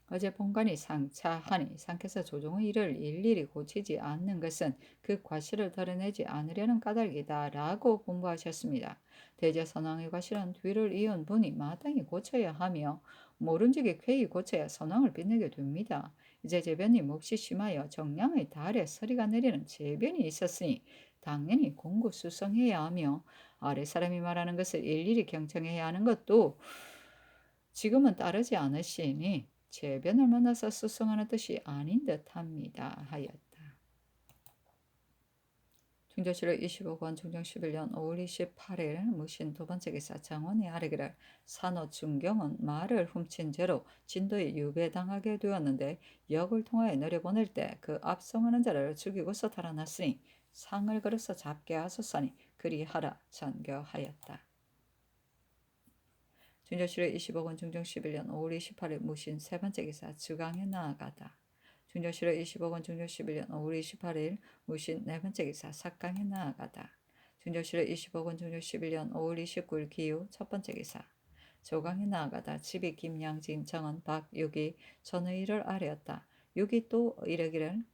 어제 본관이 상차하니 상께서 조종의 일을 일일이 고치지 않는 것은 그 과실을 드러내지 않으려는 까닭이다 라고 분부하셨습니다. 대제 선왕의 과실은 뒤를 이은 분이 마땅히 고쳐야 하며 모름지기 쾌히 고쳐야 선왕을 빛내게 됩니다. 이제 재변이 몹시 심하여 정량의 달에 서리가 내리는 재변이 있었으니 당연히 공고수성해야 하며 아래 사람이 말하는 것을 일일이 경청해야 하는 것도 지금은 따르지 않으시니 재변을 만나서 수성하는 뜻이 아닌 듯합니다. 하였다. 중조실록 25권 중종 11년 5월 28일 무신 두 번째 기사 장원이 아뢰기를 산호 중경은 말을 훔친 죄로 진도에 유배당하게 되었는데 역을 통하여 내려보낼 때 그 압송하는 자를 죽이고서 달아났으니 상을 걸어서 잡게 하소서니 그리하라 전교하였다. 중조실의 20억 중종 11년 5월 28일 무신 세 번째 기사 주강에 나아가다. 중조실의 20억 중종 11년 5월 28일 무신 네 번째 기사 삭강에 나아가다. 중조실의 20억 중종 11년 5월 29일 기후 첫 번째 기사 조강에 나아가다. 집이 김양진 정은 박육이 전의를 아뢰었다. 육이 또 이르기를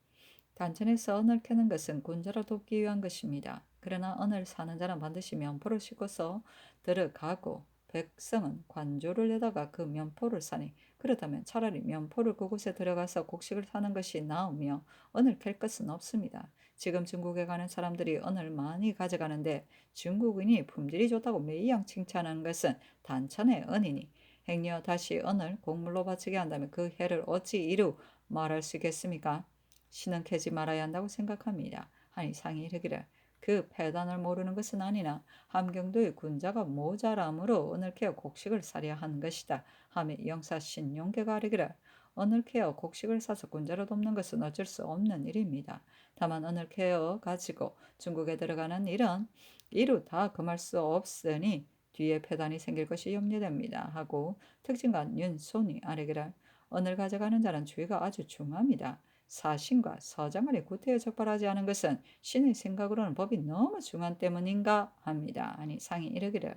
단천에서 언을 캐는 것은 군자를 돕기 위한 것입니다. 그러나 언을 사는 자는 반드시 면포를 싣고서 들어가고 백성은 관조를 내다가 그 면포를 사니 그렇다면 차라리 면포를 그곳에 들어가서 곡식을 사는 것이 나으며 언을 캘 것은 없습니다. 지금 중국에 가는 사람들이 언을 많이 가져가는데 중국인이 품질이 좋다고 매이양 칭찬하는 것은 단천의 언이니 행여 다시 언을 곡물로 바치게 한다면 그 해를 어찌 이루 말할 수 있겠습니까? 신은 캐지 말아야 한다고 생각합니다. 하니 상이 이르기를 그 패단을 모르는 것은 아니나 함경도의 군자가 모자람으로 언을 캐어 곡식을 사려 하는 것이다. 하며 영사 신용계가 이르기를 언을 캐어 곡식을 사서 군자를 돕는 것은 어쩔 수 없는 일입니다. 다만 언을 캐어 가지고 중국에 들어가는 일은 이루 다 금할 수 없으니 뒤에 패단이 생길 것이 염려됩니다. 하고 특징관 윤손이 아뢰기를 언을 가져가는 자는 주의가 아주 중합니다. 사신과 서장간에 구태여 적발하지 않은 것은 신의 생각으로는 법이 너무 중한 때문인가 합니다. 아니 상이 이르기를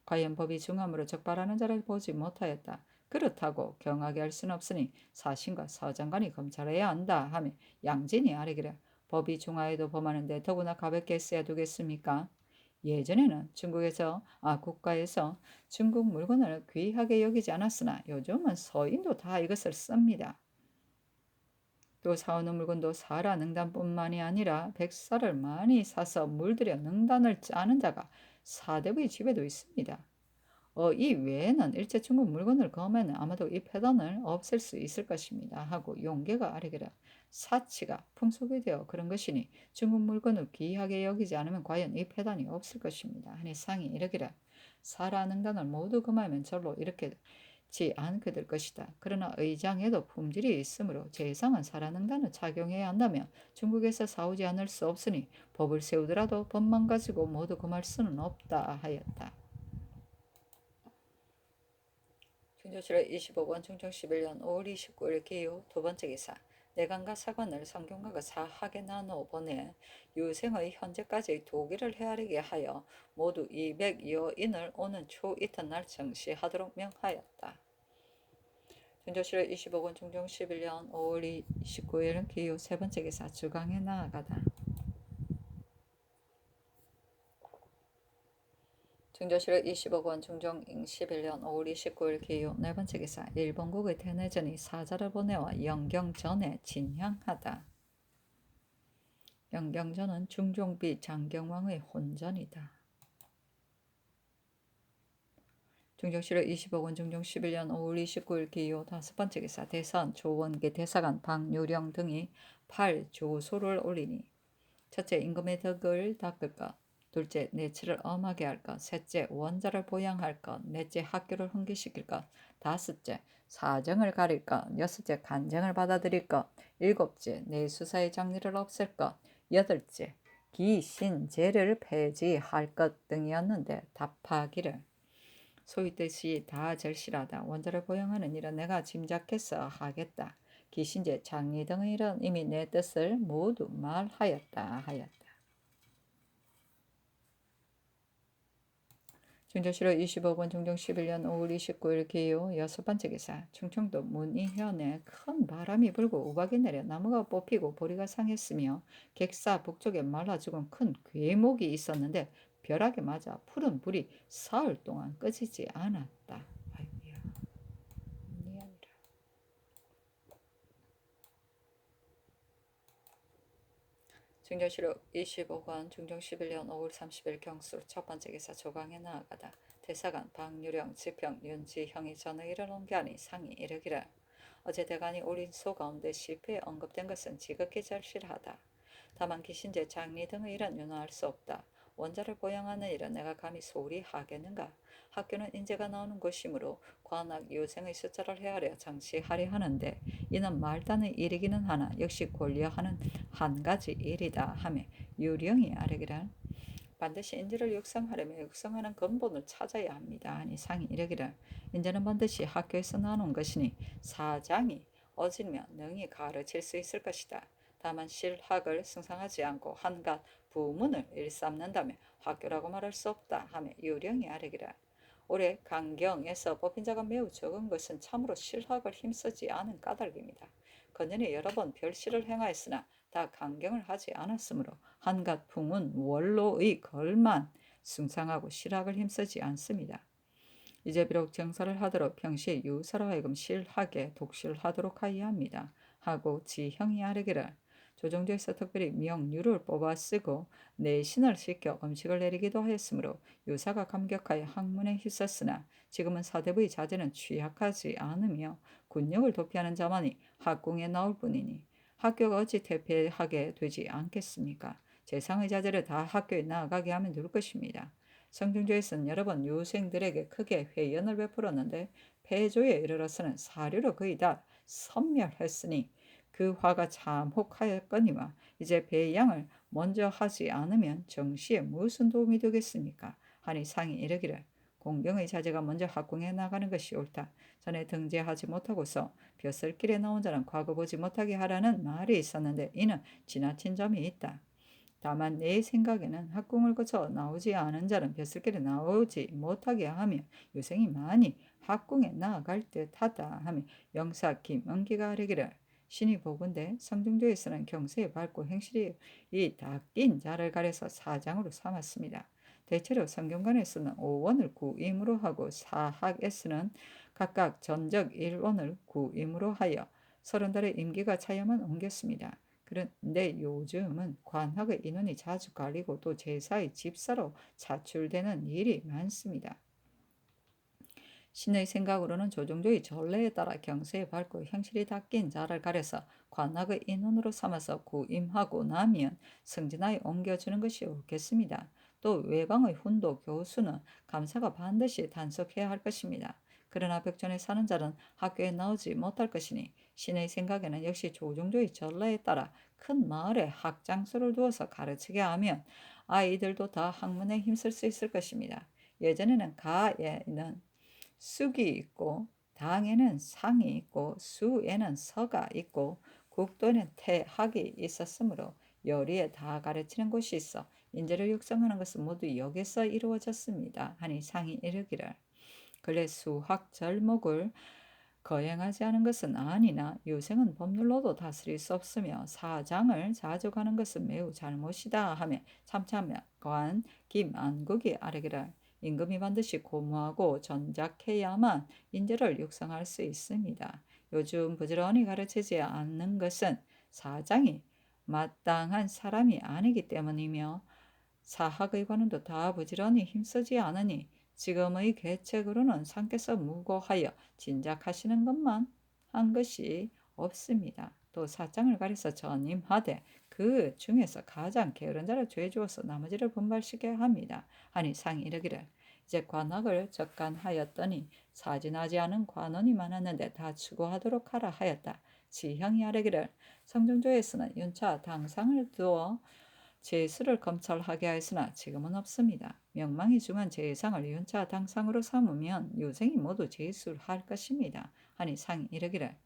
과연 법이 중함으로 적발하는 자를 보지 못하였다. 그렇다고 경하게 할 수는 없으니 사신과 서장관이 검찰해야 한다 하며 양진이 아뢰기를 법이 중하에도 범하는데 더구나 가볍게 써야 두겠습니까? 예전에는 국가에서 중국 물건을 귀하게 여기지 않았으나 요즘은 서인도 다 이것을 씁니다. 또 사오는 물건도 사라 능단뿐만이 아니라 백사를 많이 사서 물들여 능단을 짜는 자가 사대부의 집에도 있습니다. 이 외에는 일제 중국 물건을 검하면 아마도 이 폐단을 없앨 수 있을 것입니다. 하고 용계가 아뢰기를 사치가 풍속이 되어 그런 것이니 중국 물건을 귀하게 여기지 않으면 과연 이 폐단이 없을 것입니다. 하니 상이 이르기를 사라 능단을 모두 검하면 절로 이렇게 지 않게 될 것이다. 그러나 의장에도 품질이 있으므로 제상은 사라능단을 착용해야 한다며 중국에서 사오지 않을 수 없으니 법을 세우더라도 법만 가지고 모두 금할 수는 없다 하였다. 중조실의 25권 중종 11년 5월 29일 기후 두 번째 기사 내관과 사관을 상경과가 사하게 나누어 보내 유생의 현재까지의 도기를 헤아리게 하여 모두 200여 인을 오는 초 이튿날 정시하도록 명하였다. 중조실의 25권 중종 11년 5월 29일 기후 세 번째 기사 주강에 나아가다. 중조실의 20억 중종 11년 5월 29일 기후 네 번째 기사 일본국의 대내전이 사자를 보내와 영경전에 진향하다. 영경전은 중종비 장경왕의 혼전이다. 중종실의 20억 중종 11년 5월 29일 기후 다섯 번째 기사 대선 조원계 대사관 박유령 등이 8조소를 올리니 첫째 임금의 덕을 닦을 것, 둘째 내치를 엄하게 할 것, 셋째 원자를 보양할 것, 넷째 학교를 흥기시킬 것, 다섯째 사정을 가릴 것, 여섯째 간쟁을 받아들일 것, 일곱째 내수사의 장리를 없앨 것, 여덟째 기신제를 폐지할 것 등이었는데 답하기를 소위 뜻이 다 절실하다. 원자를 보양하는 일은 내가 짐작해서 하겠다. 기신제 장리 등의 일은 이미 내 뜻을 모두 말하였다 하였다. 중조실의 25권 중종 11년 5월 29일 기후 여섯 번째 기사 충청도 문이현에 큰 바람이 불고 우박이 내려 나무가 뽑히고 보리가 상했으며 객사 북쪽에 말라 죽은 큰 괴목이 있었는데 벼락에 맞아 푸른 불이 사흘 동안 꺼지지 않았다. 아이고야. 미안이라. 중조실록 25권 중종 11년 5월 30일 경수 첫 번째 기사 조강에 나아가다. 대사관 박유령 지평 윤지형이 전의를 옮겨하니 상이 이르기를 어제 대관이 올린 소 가운데 실패에 언급된 것은 지극히 절실하다. 다만 기신제 장리 등의 일은 윤호할 수 없다. 원자를 보양하는 일은 내가 감히 소홀히 하겠는가. 학교는 인재가 나오는 곳이므로 관악 유생의 숫자를 헤아려 장시하려 하는데 이는 말단의 일이기는 하나 역시 권리하는 한 가지 일이다 하며 유령이 아뢰기를 반드시 인재를 육성하려면 육성하는 근본을 찾아야 합니다. 하니 상이 이르기를 인재는 반드시 학교에서 나눈 것이니 사장이 어지면 능히 가르칠 수 있을 것이다. 다만 실학을 승상하지 않고 한갓 부문을 일삼는다면 학교라고 말할 수 없다 하며 유령이 아뢰기를 올해 강경에서 뽑힌 자가 매우 적은 것은 참으로 실학을 힘쓰지 않은 까닭입니다. 건전에 여러 번 별시를 행하였으나 다 강경을 하지 않았으므로 한갓 풍은 원로의 걸만 숭상하고 실학을 힘쓰지 않습니다. 이제 비록 정사를 하도록 평시에 유사로 하여금 실하게 독실하도록 하여야 합니다. 하고 지형이 아뢰기를 조정조에서 특별히 명류를 뽑아 쓰고 내신을 시켜 음식을 내리기도 하였으므로 유사가 감격하여 학문에 힘썼으나 지금은 사대부의 자제는 취약하지 않으며 군역을 도피하는 자만이 학궁에 나올 뿐이니 학교가 어찌 퇴폐하게 되지 않겠습니까? 재상의 자제를 다 학교에 나아가게 하면 될 것입니다. 성중조에서는 여러 번 유생들에게 크게 회연을 베풀었는데 폐조에 이르러서는 사료로 거의 다 섬멸했으니 그 화가 참 혹하였거니와 이제 배양을 먼저 하지 않으면 정시에 무슨 도움이 되겠습니까? 하니 상이 이르기를 공경의 자제가 먼저 학궁에 나가는 것이 옳다. 전에 등재하지 못하고서 벼슬길에 나온 자는 과거 보지 못하게 하라는 말이 있었는데 이는 지나친 점이 있다. 다만 내 생각에는 학궁을 거쳐 나오지 않은 자는 벼슬길에 나오지 못하게 하며 유생이 많이 학궁에 나아갈 듯하다 하며 영사 김은기가 아뢰기를 신이 보건대 성중도에서는 경세에 밝고 행실이 닦인 자를 가려서 사장으로 삼았습니다. 대체로 성균관에서는 5원을 구임으로 하고 사학에서는 각각 전적 1원을 구임으로 하여 30달의 임기가 차야만 옮겼습니다. 그런데 요즘은 관학의 인원이 자주 갈리고 또 제사의 집사로 차출되는 일이 많습니다. 신의 생각으로는 조정조의 전례에 따라 경세에 밝고 형실이 닦인 자를 가려서 관학의 인원으로 삼아서 구임하고 나면 승진하에 옮겨주는 것이 옳겠습니다. 또 외방의 훈도 교수는 감사가 반드시 단속해야 할 것입니다. 그러나 벽전에 사는 자는 학교에 나오지 못할 것이니 신의 생각에는 역시 조정조의 전례에 따라 큰 마을에 학장소를 두어서 가르치게 하면 아이들도 다 학문에 힘쓸 수 있을 것입니다. 예전에는 가에는 숙이 있고 당에는 상이 있고 수에는 서가 있고 국도에는 태학이 있었으므로 요리에 다 가르치는 곳이 있어 인재를 육성하는 것은 모두 여기서 이루어졌습니다. 하니 상이 이르기를 근래 수학 절목을 거행하지 않은 것은 아니나 유생은 법률로도 다스릴 수 없으며 사장을 자주 가는 것은 매우 잘못이다 하며 참참관 김안국이 아뢰기를 임금이 반드시 고무하고 전작해야만 인재를 육성할 수 있습니다. 요즘 부지런히 가르치지 않는 것은 사장이 마땅한 사람이 아니기 때문이며 사학의 관원도 다 부지런히 힘쓰지 않으니 지금의 계책으로는 상께서 무고하여 진작하시는 것만 한 것이 없습니다. 또 사장을 가려서 전임하되 그 중에서 가장 게으른 자를 죄주어서 나머지를 분발시게 합니다. 하니 상이 이르기를 이제 관학을 적간하였더니 사진하지 않은 관원이 많았는데 다 추구하도록 하라 하였다. 지형이 아뢰기를 성중조에서는 윤차 당상을 두어 제수를 검찰하게 하였으나 지금은 없습니다. 명망이 중한 제상을 윤차 당상으로 삼으면 유생이 모두 제수를 할 것입니다. 하니 상이 이르기를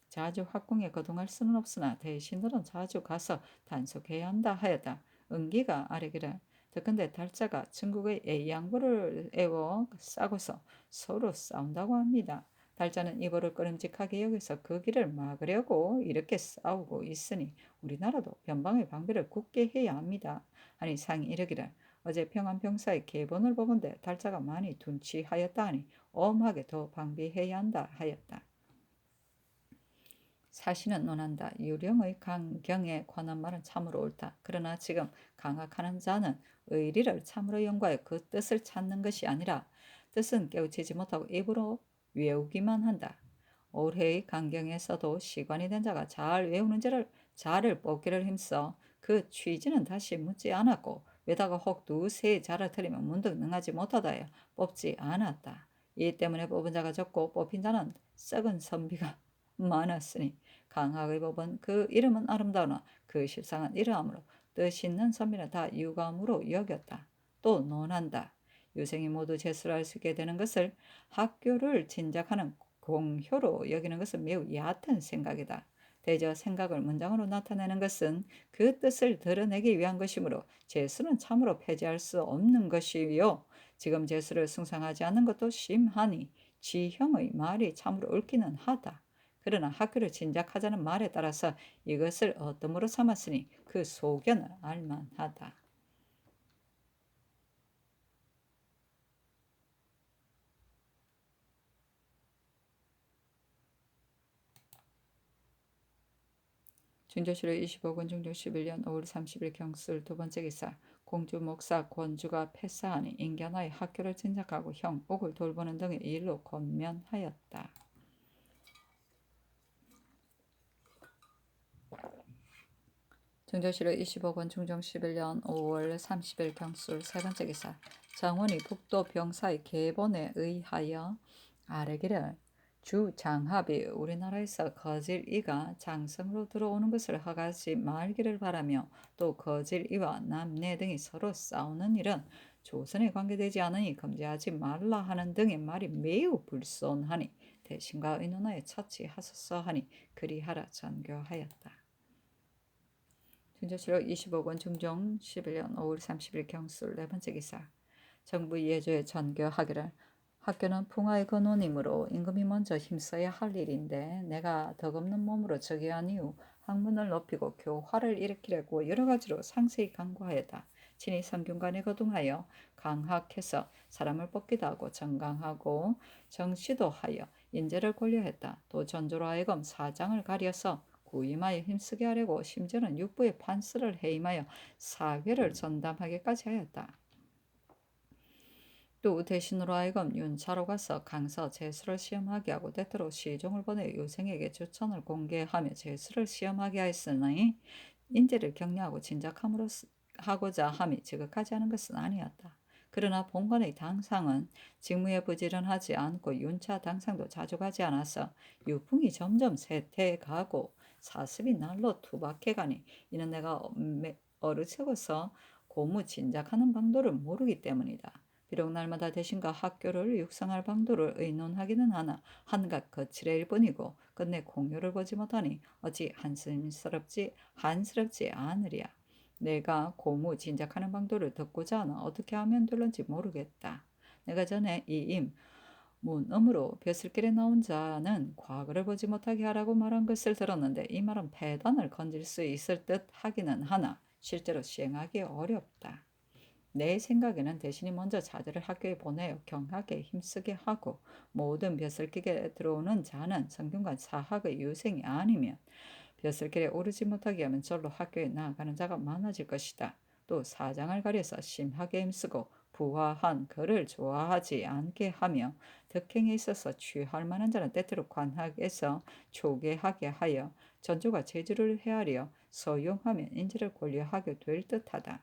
자주 학궁에 거동할 수는 없으나 대신들은 자주 가서 단속해야 한다 하였다. 은기가 아뢰기를 더군데 달자가 중국의 A양부를 애워 싸고서 서로 싸운다고 합니다. 달자는 이보를 꺼림직하게 여기서 그 길을 막으려고 이렇게 싸우고 있으니 우리나라도 변방의 방비를 굳게 해야 합니다. 하니 상이 이르기를 어제 평안병사의 계본을 보건대 달자가 많이 둔치하였다 하니 엄하게 더 방비해야 한다 하였다. 사신은 논한다. 유령의 강경에 관한 말은 참으로 옳다. 그러나 지금 강학하는 자는 의리를 참으로 연구하여 그 뜻을 찾는 것이 아니라 뜻은 깨우치지 못하고 입으로 외우기만 한다. 올해의 강경에서도 시관이 된 자가 잘 외우는 자를 뽑기를 힘써 그 취지는 다시 묻지 않았고 외다가 혹 두세 자를 틀리면 문득 능하지 못하다여 뽑지 않았다. 이 때문에 뽑은 자가 적고 뽑힌 자는 썩은 선비가 많았으니 강학의 법은 그 이름은 아름다우나 그 실상은 이러하므로 뜻 있는 선비는 다 유감으로 여겼다. 또 논한다. 유생이 모두 재수를 할 수 있게 되는 것을 학교를 진작하는 공효로 여기는 것은 매우 얕은 생각이다. 대저 생각을 문장으로 나타내는 것은 그 뜻을 드러내기 위한 것이므로 재수는 참으로 폐지할 수 없는 것이요. 지금 재수를 숭상하지 않는 것도 심하니 지형의 말이 참으로 옳기는 하다. 그러나 학교를 진작하자는 말에 따라서 이것을 어떠므로 삼았으니 그 소견을 알만하다. 준조실록 25권 중조 11년 5월 30일 경술 두 번째 기사. 공주 목사 권주가 패사하니 인견하여 학교를 진작하고 형 옥을 돌보는 등의 일로 권면하였다. 중조실록 25권 중종 11년 5월 30일 경술 세 번째 기사. 정원이 북도 병사의 계본에 의하여 아래기를 주 장합이 우리나라에서 거질이가 장성으로 들어오는 것을 허가하지 말기를 바라며 또 거질이와 남내 등이 서로 싸우는 일은 조선에 관계되지 않으니 금지하지 말라 하는 등의 말이 매우 불손하니 대신과 의논하여 처치하소서 하니 그리하라 전교하였다. 중조실록 25권 중종 11년 5월 30일 경술 네 번째 기사. 정부 예조에 전교하기를 학교는 풍화의 근원이므로 임금이 먼저 힘써야 할 일인데 내가 덕없는 몸으로 즉위한 이후 학문을 높이고 교화를 일으키려고 여러 가지로 상세히 강구하였다. 친히 성균관에 거둥하여 강학해서 사람을 뽑기도 하고 정강하고 정시도 하여 인재를 권려했다. 또 전조로 하여금 사장을 가려서 구임하여 힘쓰게 하려고 심지어는 육부의 판서를 해임하여 사회를 전담하게까지 하였다. 또 대신으로 하여금 윤차로 가서 강서 재수를 시험하게 하고 때때로 시종을 보내 유생에게 추천을 공개하며 재수를 시험하게 하였으니 인재를 격려하고 진작함으로 하고자 함이 지극하지 않은 것은 아니었다. 그러나 본관의 당상은 직무에 부지런하지 않고 윤차 당상도 자주 가지 않아서 유풍이 점점 쇠퇴가고 사습이 날로 투박해가니 이는 내가 어르세고서 고무 진작하는 방도를 모르기 때문이다. 비록 날마다 대신과 학교를 육성할 방도를 의논하기는 하나 한갓 거칠일 뿐이고 끝내 공효를 보지 못하니 어찌 한스럽지 않으랴. 내가 고무 진작하는 방도를 듣고자 하나 어떻게 하면 될런지 모르겠다. 내가 전에 이임 문음으로 벼슬길에 나온 자는 과거를 보지 못하게 하라고 말한 것을 들었는데 이 말은 폐단을 건질 수 있을 듯 하기는 하나 실제로 시행하기 어렵다. 내 생각에는 대신이 먼저 자들을 학교에 보내어 경하게 힘쓰게 하고 모든 벼슬길에 들어오는 자는 성균관 사학의 유생이 아니면 벼슬길에 오르지 못하게 하면 절로 학교에 나아가는 자가 많아질 것이다. 또 사장을 가려서 심하게 힘쓰고 부화한 그를 좋아하지 않게 하며 덕행에 있어서 취할 만한 자는 때때로 관학에서 초계하게 하여 전조가 제주를 헤아려 소용하면 인지를 권리하게 될 듯하다.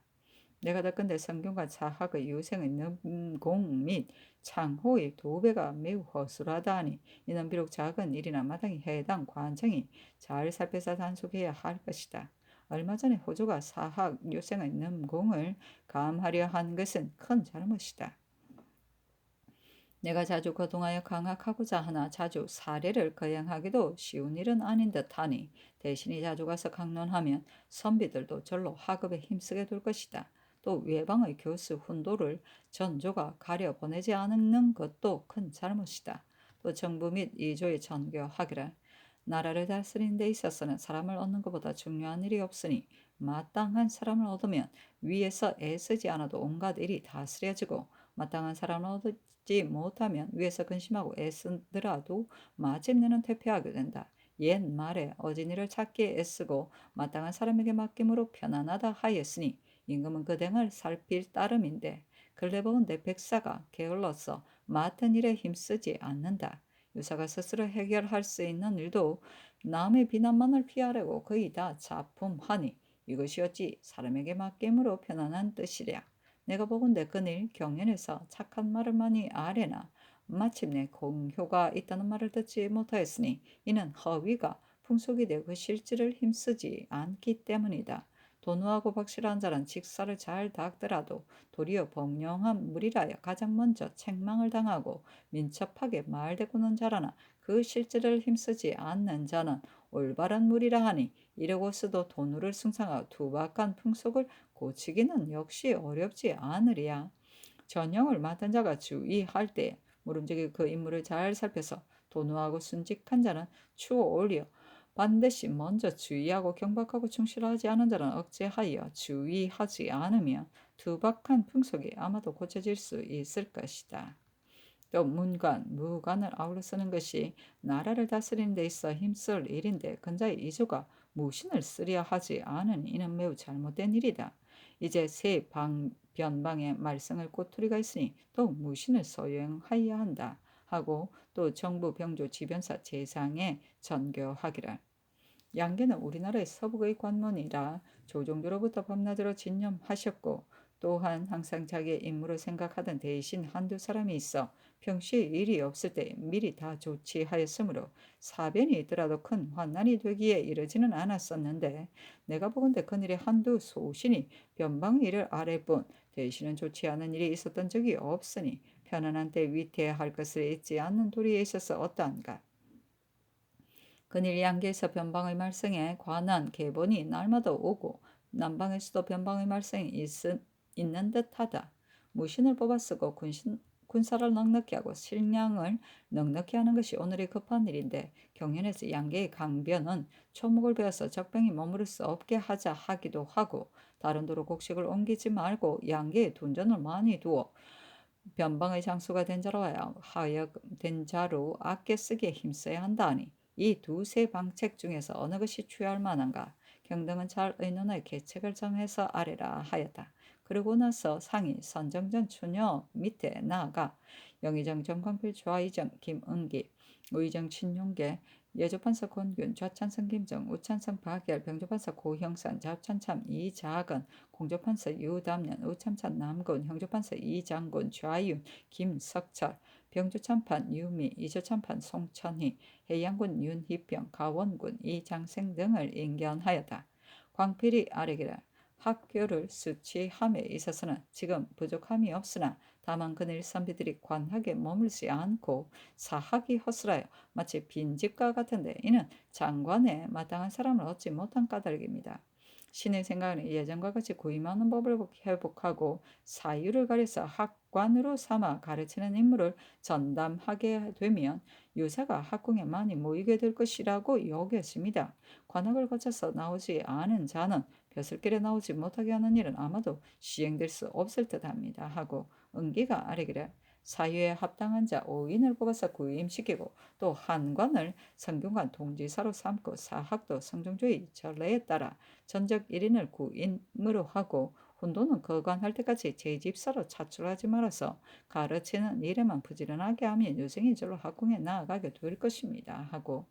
내가 덕건대 성균관 사학의 유생의 능공 및 창호의 도배가 매우 허술하다 하니 이는 비록 작은 일이나 마땅히 해당 관청이 잘 살펴서 단속해야 할 것이다. 얼마 전에 호조가 사학 유생의 능공을 감하려 한 것은 큰 잘못이다. 내가 자주 거동하여 강학하고자 하나 자주 사례를 거행하기도 쉬운 일은 아닌 듯하니 대신이 자주 가서 강론하면 선비들도 절로 학업에 힘쓰게 될 것이다. 또 외방의 교수 훈도를 전조가 가려 보내지 않는 것도 큰 잘못이다. 또 정부 및 이조의 전교하기를 나라를 다스리는 데 있어서는 사람을 얻는 것보다 중요한 일이 없으니 마땅한 사람을 얻으면 위에서 애쓰지 않아도 온갖 일이 다스려지고 마땅한 사람을 얻지 못하면 위에서 근심하고 애쓰더라도 마침내는 퇴폐하게 된다. 옛 말에 어진이를 찾기에 애쓰고 마땅한 사람에게 맡김으로 편안하다 하였으니 임금은 그 등을 살필 따름인데 근래 보건대 백사가 게을러서 맡은 일에 힘쓰지 않는다. 유사가 스스로 해결할 수 있는 일도 남의 비난만을 피하려고 거의 다 자품하니 이것이 어찌 사람에게 맡김으로 편안한 뜻이랴. 내가 보건대 그늘 경연에서 착한 말을 많이 아뢰나 마침내 공효가 있다는 말을 듣지 못하였으니 이는 허위가 풍속이 되고 실질을 힘쓰지 않기 때문이다. 도노하고 박실한 자는 직사를 잘 닦더라도 도리어 범령한 무리라여 가장 먼저 책망을 당하고 민첩하게 말대꾸는 자라나 그 실제를 힘쓰지 않는 자는 올바른 무리라 하니 이러고서도 도노를 승상하고 투박한 풍속을 고치기는 역시 어렵지 않으리야. 전형을 맡은 자가 주의할 때 모름지기 그 인물을 잘 살펴서 도노하고 순직한 자는 추어 올려 반드시 먼저 주의하고 경박하고 충실하지 않은 자는 억제하여 주의하지 않으면 투박한 풍속이 아마도 고쳐질 수 있을 것이다. 또 문관, 무관을 아울러 쓰는 것이 나라를 다스리는 데 있어 힘쓸 일인데 근자의 이조가 무신을 쓰려 하지 않은 이는 매우 잘못된 일이다. 이제 새 변방에 말썽을 꼬투리가 있으니 또 무신을 소용하여야 한다 하고 또 정부 병조 지변사 재상에 전교하기를. 양계는 우리나라의 서북의 관문이라 조종조로부터 밤낮으로 진념하셨고 또한 항상 자기의 임무를 생각하던 대신 한두 사람이 있어 평시에 일이 없을 때 미리 다 조치하였으므로 사변이 있더라도 큰 환난이 되기에 이르지는 않았었는데 내가 보건대 그일에 한두 소신이 변방 일을 아뢰뿐 대신은 좋지 않은 일이 있었던 적이 없으니 편안한 때 위태할 것을 잊지 않는 도리에 있어서 어떠한가. 그늘 양계에서 변방의 말썽에 관한 계본이 날마다 오고 남방에서도 변방의 말썽이 있는 듯하다. 무신을 뽑아 쓰고 군사를 넉넉히 하고 식량을 넉넉히 하는 것이 오늘의 급한 일인데 경연에서 양계의 강변은 초목을 베어서 적병이 머무를 수 없게 하자 하기도 하고 다른 도로 곡식을 옮기지 말고 양계에 둔전을 많이 두어 변방의 장수가 된 자로 하여금 된 자로 아껴 쓰기에 힘써야 한다 하니 이 두세 방책 중에서 어느 것이 취할 만한가? 경등은 잘 의논하여 계책을 정해서 아래라 하였다. 그러고 나서 상이 선정전 추녀 밑에 나아가 영의정 정광필 좌의정 김은기 우의정 친용계 예조판사 권균 좌찬성 김정 우찬성 박열 병조판사 고형산 좌찬참 이자근 공조판사 유담년 우참찬 남군 형조판사 이장군 좌윤 김석철 병조참판 유미 이조참판 송천희 해양군 윤희병 가원군 이장생 등을 인견하였다. 광필이 아래기를 학교를 수치함에 있어서는 지금 부족함이 없으나 다만 그늘 선비들이 관학에 머물지 않고 사학이 허술하여 마치 빈집과 같은데 이는 장관에 마땅한 사람을 얻지 못한 까닭입니다. 신의 생각은 예전과 같이 구임하는 법을 회복하고 사유를 가려서 학관으로 삼아 가르치는 임무를 전담하게 되면 유사가 학궁에 많이 모이게 될 것이라고 여겼습니다. 관학을 거쳐서 나오지 않은 자는 벼슬길에 나오지 못하게 하는 일은 아마도 시행될 수 없을 듯합니다. 하고 은기가 아래기를 사유에 합당한 자 5인을 뽑아서 구임시키고 또 한관을 성균관 동지사로 삼고 사학도 성종조의 전례에 따라 전적 1인을 구임으로 하고 훈도는 거관할 때까지 제집사로 차출하지 말아서 가르치는 일에만 부지런하게 하면 유생이 절로 학궁에 나아가게 될 것입니다. 하고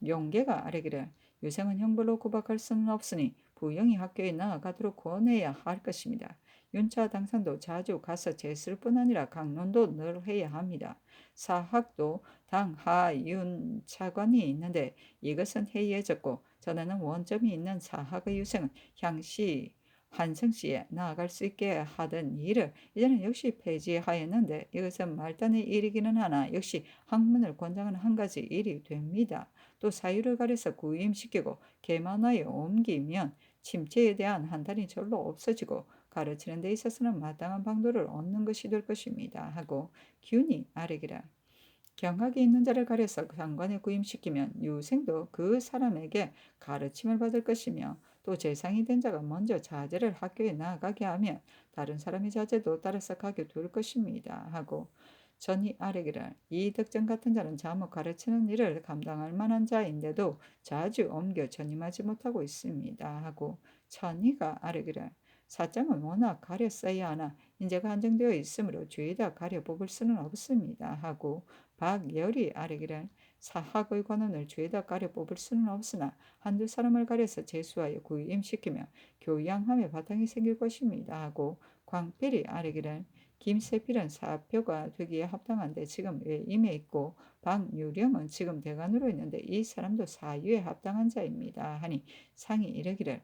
용계가 아뢰기를 유생은 형벌로 구박할 수는 없으니 부영이 학교에 나아가도록 권해야 할 것입니다. 윤차 당상도 자주 가서 제쓸 뿐 아니라 강론도 늘 해야 합니다. 사학도 당 하윤 차관이 있는데 이것은 해이해졌고 전에는 원점이 있는 사학의 유생은 향시 한성시에 나아갈 수 있게 하던 일을 이제는 역시 폐지하였는데 이것은 말단의 일이기는 하나 역시 학문을 권장하는 한 가지 일이 됩니다. 또 사유를 가려서 구임시키고 계만화에 옮기면 침체에 대한 한탄이 절로 없어지고 가르치는 데 있어서는 마땅한 방도를 얻는 것이 될 것입니다. 하고 균이 아뢰기라. 경학이 있는 자를 가려서 장관에 구임시키면 유생도 그 사람에게 가르침을 받을 것이며 또 재상이 된 자가 먼저 자제를 학교에 나아가게 하면 다른 사람의 자제도 따라서 가게 될 것입니다. 하고 전이 아뢰기를 이 덕정 같은 자는 자목 가르치는 일을 감당할 만한 자인데도 자주 옮겨 전임하지 못하고 있습니다. 하고 천이가 아뢰기를 사장은 워낙 가려 써야 하나 인재가 한정되어 있으므로 죄다 가려 뽑을 수는 없습니다. 하고 박열이 아뢰기를 사학의 관원을 죄다 가려 뽑을 수는 없으나 한두 사람을 가려서 제수하여 구임시키며 교양함에 바탕이 생길 것입니다. 하고 광필이 아뢰기를 김세필은 사표가 되기에 합당한데 지금 왜 임해 있고 박유령은 지금 대관으로 있는데 이 사람도 사유에 합당한 자입니다. 하니 상이 이르기를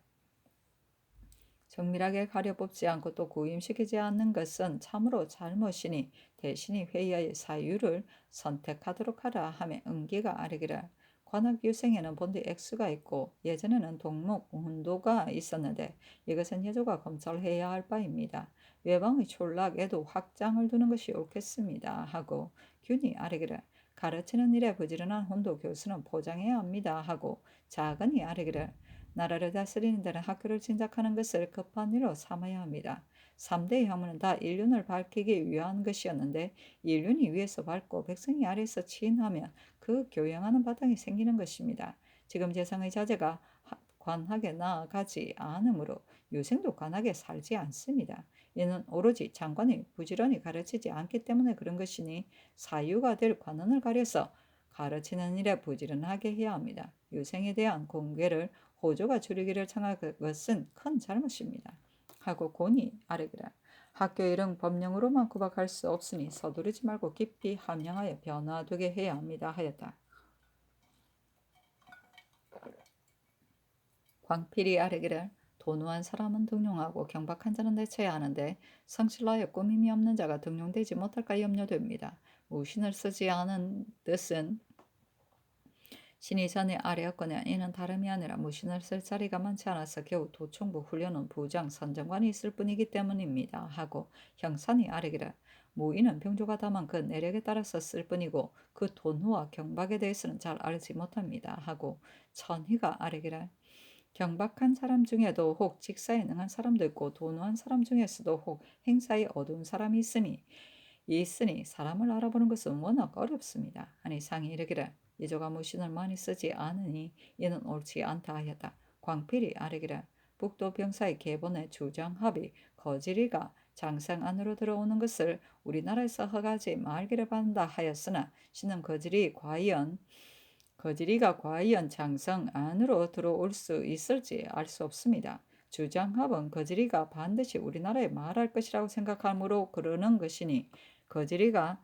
정밀하게 가려뽑지 않고 또 구임시키지 않는 것은 참으로 잘못이니 대신이 회의의 사유를 선택하도록 하라 하며 응기가 아뢰기를. 관악 유생에는 본디 X가 있고 예전에는 동목 운도가 있었는데 이것은 예조가 검찰해야 할 바입니다. 외방의 촌락에도 확장을 두는 것이 옳겠습니다 하고 균이 아뢰기를. 가르치는 일에 부지런한 혼도 교수는 포장해야 합니다 하고 작은이 아뢰기를. 나라를 다스리는 데는 학교를 진작하는 것을 급한 일로 삼아야 합니다. 3대 혁명은 다 인륜을 밝히기 위한 것이었는데 인륜이 위에서 밝고 백성이 아래에서 치인하면 그 교양하는 바탕이 생기는 것입니다. 지금 재상의 자제가 관하게 나아가지 않으므로 유생도 관하게 살지 않습니다. 이는 오로지 장관이 부지런히 가르치지 않기 때문에 그런 것이니 사유가 될 관원을 가려서 가르치는 일에 부지런하게 해야 합니다. 유생에 대한 공개를 호조가 줄이기를 청한 것은 큰 잘못입니다. 하고 곤이 아뢰기를. 학교 일은 법령으로만 구박할 수 없으니 서두르지 말고 깊이 함양하여 변화되게 해야 합니다 하였다. 광필이 아뢰기를. 도노한 사람은 등용하고 경박한 자는 내쳐야 하는데 성실하여 꾸밈이 없는 자가 등용되지 못할까 염려됩니다. 무신을 쓰지 않은 뜻은 신이 전에 아뢰었거나 이는 다름이 아니라 무신을 쓸 자리가 많지 않아서 겨우 도총부 훈련은 부장 선정관이 있을 뿐이기 때문입니다 하고 형산이 아뢰기를. 무인은 병조가 다만 그 내력에 따라서 쓸 뿐이고 그 도노와 경박에 대해서는 잘 알지 못합니다 하고 천희가 아뢰기를. 경박한 사람 중에도 혹 직사에 능한 사람도 있고 도노한 사람 중에서도 혹 행사에 어두운 사람이 있으니 사람을 알아보는 것은 워낙 어렵습니다. 아니 상이 이르기를. 예조가 무신을 많이 쓰지 않으니 이는 옳지 않다 하였다. 광필이 아뢰기를. 북도 병사의 계본의 주장합이 거지리가 장성 안으로 들어오는 것을 우리나라에서 허가하지 말기를 바란다 하였으나 신은 거지리가 과연 장성 안으로 들어올 수 있을지 알 수 없습니다. 주장합은 거지리가 반드시 우리나라에 말할 것이라고 생각하므로 그러는 것이니 거지리가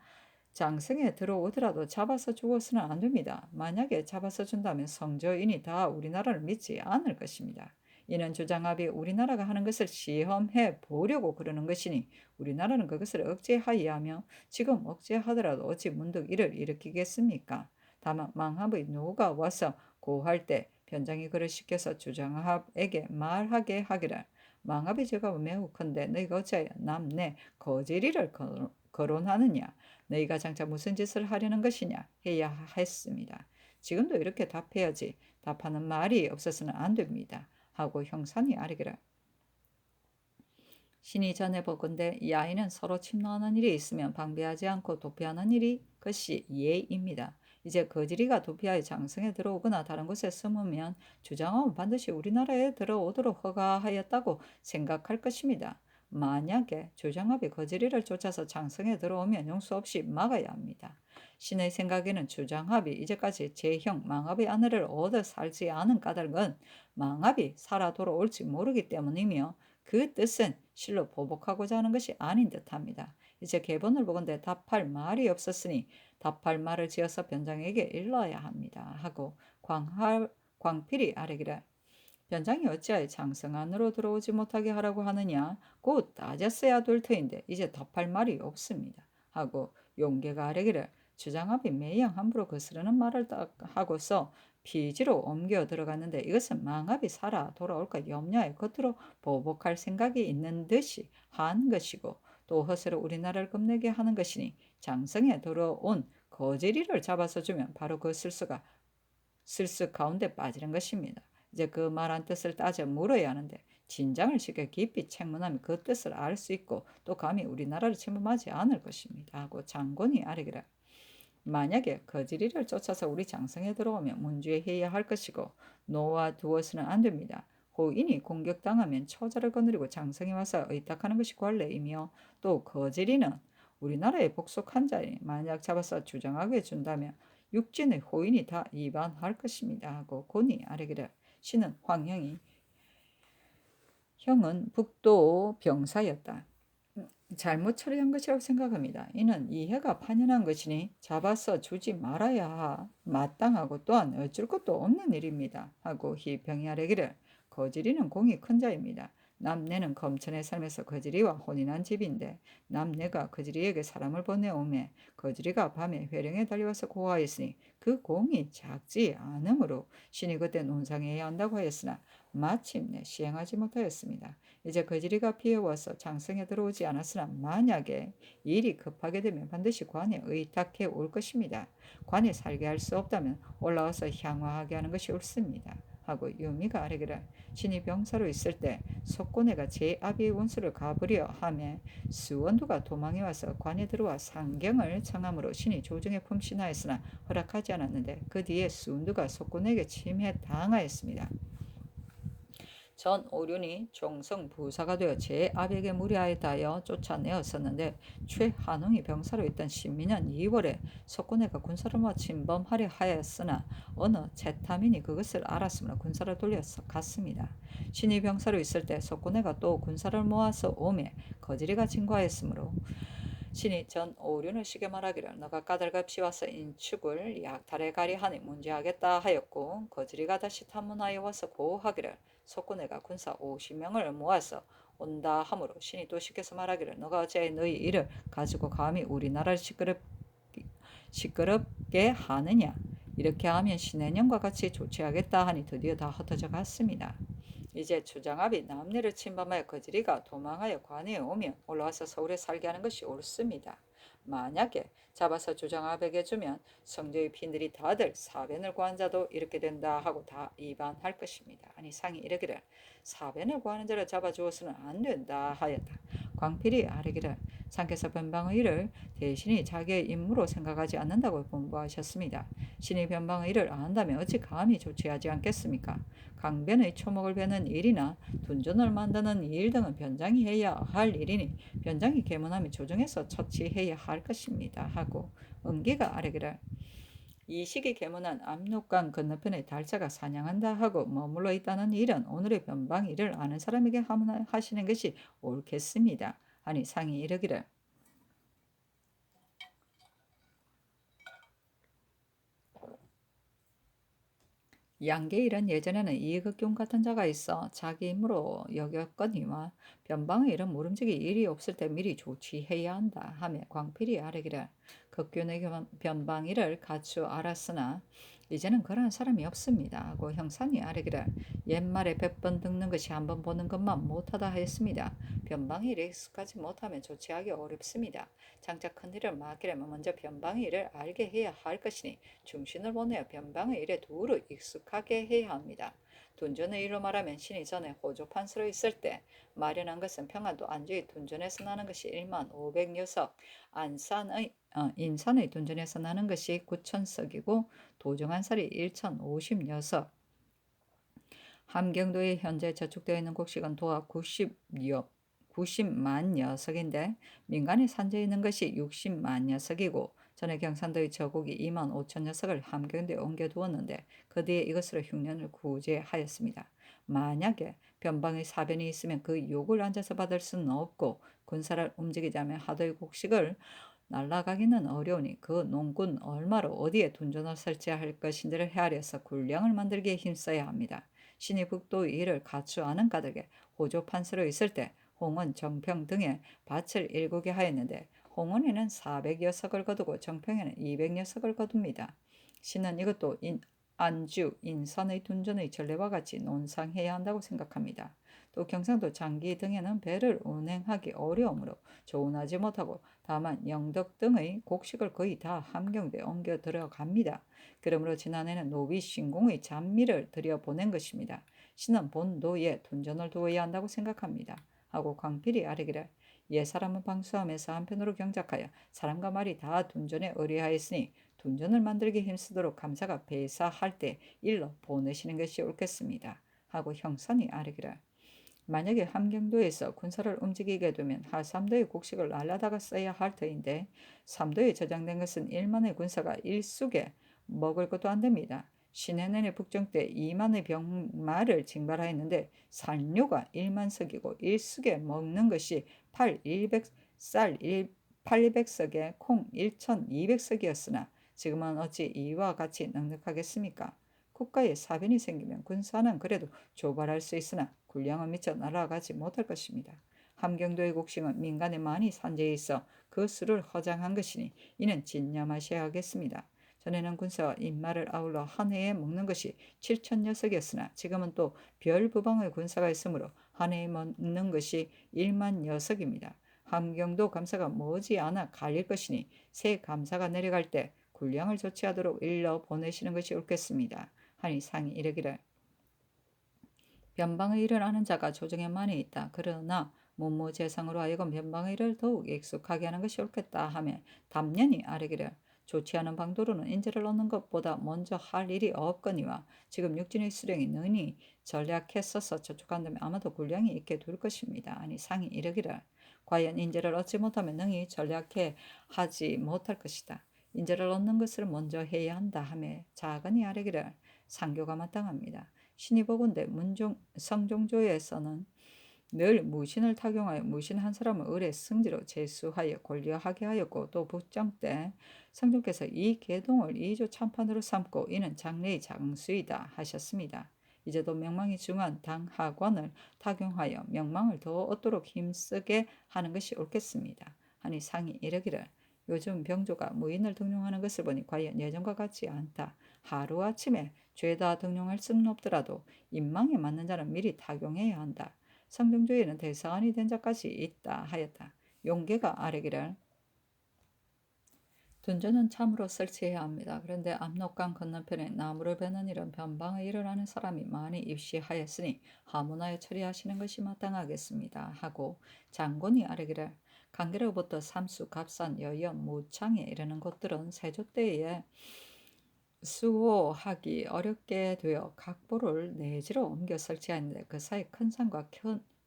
장성에 들어오더라도 잡아서 주어서는 안 됩니다. 만약에 잡아서 준다면 성저인이 다 우리나라를 믿지 않을 것입니다. 이는 주장합이 우리나라가 하는 것을 시험해 보려고 그러는 것이니 우리나라는 그것을 억제하여야 하며 지금 억제하더라도 어찌 문득 이를 일으키겠습니까? 다만 망합의 노가 와서 고할 때 변장이 그를 시켜서 주장합에게 말하게 하기를. 망합이 제가 매우 큰데 너희가 어찌하여 남내 거지리를 거론하느냐. 너희가 장차 무슨 짓을 하려는 것이냐 해야 했습니다. 지금도 이렇게 답해야지 답하는 말이 없어서는 안 됩니다. 하고 형산이 아뢰기를. 신이 전해보건대 이 아이는 서로 침노하는 일이 있으면 방비하지 않고 도피하는 일이 그것이 예입니다. 이제 거지리가 도피하여 장성에 들어오거나 다른 곳에 숨으면 주장하면 반드시 우리나라에 들어오도록 허가하였다고 생각할 것입니다. 만약에 주장합이 거지리를 쫓아서 장성에 들어오면 용서 없이 막아야 합니다. 신의 생각에는 주장합이 이제까지 제형 망합의 아내를 얻어 살지 않은 까닭은 망합이 살아 돌아올지 모르기 때문이며 그 뜻은 실로 보복하고자 하는 것이 아닌 듯합니다. 이제 계본을 보건대 답할 말이 없었으니 답할 말을 지어서 변장에게 일러야 합니다. 하고 광필이 아뢰기를. 변장이 어찌하여 장성 안으로 들어오지 못하게 하라고 하느냐. 곧 따졌어야 될 터인데 이제 답할 말이 없습니다. 하고 용계가 아뢰기를. 주장합이 매양 함부로 거스르는 말을 하고서 피지로 옮겨 들어갔는데 이것은 망합이 살아 돌아올까 염려해 겉으로 보복할 생각이 있는 듯이 한 것이고 또 허스로 우리나라를 겁내게 하는 것이니 장성에 들어온 거지리를 잡아서 주면 바로 그 슬수 가운데 빠지는 것입니다. 이제 그 말한 뜻을 따져 물어야 하는데 진장을 시켜 깊이 책문하면 그 뜻을 알 수 있고 또 감히 우리나라를 침범하지 않을 것입니다. 하고 장군이 아뢰기를. 만약에 거지리를 쫓아서 우리 장성에 들어오면 문주해야 할 것이고 놓아두어서는 안 됩니다. 호인이 공격당하면 처자를 거느리고 장성에 와서 의탁하는 것이 관례이며 또 거지리는 우리나라에 복속한 자니 만약 잡아서 주장하게 준다면 육진의 호인이 다 위반할 것입니다. 하고 곤이 아뢰기를. 신은 형은 북도 병사였다. 잘못 처리한 것이라고 생각합니다. 이는 이해가 판연한 것이니 잡아서 주지 말아야 마땅하고 또한 어쩔 것도 없는 일입니다. 하고 희병이 아뢰기를. 거지리는 공이 큰 자입니다. 남네는 검천의 삶에서 거지리와 혼인한 집인데 남네가 거지리에게 사람을 보내오매 거지리가 밤에 회령에 달려와서 고하였으니 그 공이 작지 않으므로 신이 그때 논상해야 한다고 하였으나 마침내 시행하지 못하였습니다. 이제 거지리가 피해와서 장성에 들어오지 않았으나 만약에 일이 급하게 되면 반드시 관에 의탁해 올 것입니다. 관에 살게 할 수 없다면 올라와서 향화하게 하는 것이 옳습니다. 하고 유미가 아뢰기를 신이 병사로 있을 때 석고네가 제 아비의 원수를 갚으려 하며 수원두가 도망해 와서 관에 들어와 상경을 청함으로 신이 조정에 품신하였으나 허락하지 않았는데 그 뒤에 수원두가 석고네에게 침해 당하였습니다. 전 오륜이 종성 부사가 되어 제 아비에게 무리하였다 하여 쫓아내었었는데 최한웅이 병사로 있던 신민년 2월에 석고네가 군사를 모아 침범하려 하였으나 어느 채타민이 그것을 알았으므로 군사를 돌려서 갔습니다. 신이 병사로 있을 때 석고네가 또 군사를 모아서 오매 거지리가 진거하였으므로 신이 전 오륜을 시게 말하기를 너가 까닭없이 와서 인축을 약탈해 가리 하니 문제하겠다 하였고 거지리가 다시 탐문하여 와서 고하기를 석고네가 군사 50명을 모아서 온다 하므로 신이 또 시켜서 말하기를 너가 어찌 너희 일을 가지고 감히 우리나라를 시끄럽게 하느냐. 이렇게 하면 신해년과 같이 조치하겠다 하니 드디어 다 흩어져 갔습니다. 이제 주장압이 남네를 침범하여 거지리가 도망하여 관에 오면 올라와서 서울에 살게 하는 것이 옳습니다. 만약에 잡아서 주장압에게 주면 성조의 핀들이 다들 사변을 구한 자도 이렇게 된다 하고 다 이반할 것입니다. 아니 상이 이르기를 사변을 구하는 자를 잡아주어서는 안 된다 하였다. 광필이 아뢰기를 상께서 변방의 일을 대신이 자기의 임무로 생각하지 않는다고 분부하셨습니다. 신이 변방의 일을 안다면 어찌 감히 조치하지 않겠습니까? 강변의 초목을 베는 일이나 둔전을 만드는 일 등은 변장이 해야 할 일이니 변장이 계문하면 조정해서 처치해야 할 것입니다. 하고 은기가 아뢰기를 이 시기 계문한 압록강 건너편의 달자가 사냥한다 하고 머물러 있다는 일은 오늘의 변방 일을 아는 사람에게 하시는 것이 옳겠습니다. 하니 상이 이르기를 양계일은 예전에는 이극경 같은 자가 있어 자기 임무로 여겼거니와 변방의 일은 모름지기 일이 없을 때 미리 조치해야 한다 하며 광필이 아뢰기를 극균의 변방일을 갖추 알았으나 이제는 그러한 사람이 없습니다 하고 형산이 아뢰기를 옛말에 100번 듣는 것이 한 번 보는 것만 못하다 하였습니다. 변방의 일에 익숙하지 못하면 조치하기 어렵습니다. 장차 큰일을 맡기려면 먼저 변방의 일을 알게 해야 할 것이니 중신을 보내어 변방의 일에 두루 익숙하게 해야 합니다. 둔전의 일로 말하면 신이 전에 호조판서로 있을 때 마련한 것은 평안도 안주의 둔전에서 나는 것이 1만 500녀석, 인산의 둔전에서 나는 것이 9천석이고 도정한살이 1,050녀석, 함경도에 현재 저축되어 있는 곡식은 도합 90만 녀석인데 민간에 산재 있는 것이 60만 녀석이고 전에 경산도의 저곡이 2만 5천 녀석을 함경도에 옮겨두었는데 그 뒤에 이것으로 흉년을 구제하였습니다. 만약에 변방의 사변이 있으면 그 욕을 앉아서 받을 수는 없고 군사를 움직이자면 하도의 곡식을 날아가기는 어려우니 그 농군 얼마로 어디에 둔전을 설치할 것인지를 헤아려서 군량을 만들기에 힘써야 합니다. 신이 북도의 일을 갖추어하는 까닭에 호조판서로 있을 때 홍원, 정평 등에 밭을 일구게 하였는데 홍원에는 400여석을 거두고 정평에는 200여석을 거둡니다. 신은 이것도 안주, 인산의 둔전의 전례와 같이 논상해야 한다고 생각합니다. 또 경상도 장기 등에는 배를 운행하기 어려우므로 조운하지 못하고 다만 영덕 등의 곡식을 거의 다 함경도에 옮겨 들어갑니다. 그러므로 지난해는 노비 신공의 잔미를 들여보낸 것입니다. 신은 본도에 둔전을 두어야 한다고 생각합니다. 하고 광필이 아뢰기를 옛사람은 방수함에서 한편으로 경작하여 사람과 말이 다 둔전에 의뢰하였으니 둔전을 만들기 힘쓰도록 감사가 배사할 때 일러 보내시는 것이 옳겠습니다. 하고 형선이 아뢰기를 만약에 함경도에서 군사를 움직이게 되면 하삼도의 곡식을 날라다가 써야 할 터인데 삼도에 저장된 것은 1만의 군사가 일숙에 먹을 것도 안 됩니다. 신해년의 북정 때 2만의 병마를 징발하였는데 산료가 1만석이고 일숙에 먹는 것이 8,100쌀 800석에 콩 1,200석이었으나 지금은 어찌 이와 같이 넉넉하겠습니까? 국가에 사변이 생기면 군사는 그래도 조발할 수 있으나 군량은 미처 날아가지 못할 것입니다. 함경도의 곡식은 민간에 많이 산재해 있어 그 수를 허장한 것이니 이는 진념하셔야 하겠습니다. 전에는 군사와 인마를 아울러 한 해에 먹는 것이 7천 녀석이었으나 지금은 또 별부방의 군사가 있으므로 한 해에 먹는 것이 1만 녀석입니다. 함경도 감사가 머지않아 갈릴 것이니 새 감사가 내려갈 때 군량을 조치하도록 일러 보내시는 것이 옳겠습니다. 하니 상이 이르기를 변방의 일을 아는 자가 조정에 많이 있다. 그러나 문무재상으로 하여금 변방의 일을 더욱 익숙하게 하는 것이 옳겠다 하며 담년이 아뢰기를 좋지 않은 방도로는 인재를 얻는 것보다 먼저 할 일이 없거니와 지금 육진의 수령이 능히 전략했어서 저축한다면 아마도 군량이 있게 될 것입니다. 아니 상이 이르기를 과연 인재를 얻지 못하면 능히 전략해 하지 못할 것이다. 인재를 얻는 것을 먼저 해야 한다 하며 작은이 아뢰기를 상교가 마땅합니다. 신이 보건대 성종조에서는 늘 무신을 타경하여 무신 한 사람을 을의 승지로 제수하여 권리하게 하였고 또 북정 때 성종께서 이 계동을 이조 참판으로 삼고 이는 장래의 장수이다 하셨습니다. 이제도 명망이 중한 당하관을 타경하여 명망을 더 얻도록 힘쓰게 하는 것이 옳겠습니다. 하니 상이 이르기를 요즘 병조가 무인을 등용하는 것을 보니 과연 예전과 같지 않다. 하루아침에 죄다 등용할 수는 없더라도 인망에 맞는 자는 미리 타경해야 한다. 성경조에는 대사관이 된 자까지 있다 하였다. 용계가 아뢰기를 둔전은 참으로 설치해야 합니다. 그런데 압록강 건너편에 나무를 베는 이런 변방의 일을 하는 사람이 많이 입시하였으니 하문하여 처리하시는 것이 마땅하겠습니다. 하고 장군이 아뢰기를 강계로부터 삼수, 갑산, 여연, 무창에 이르는 곳들은 세조 때에 수호하기 어렵게 되어 각보를 내지로 옮겨 설치하였는데 그 사이 큰 산과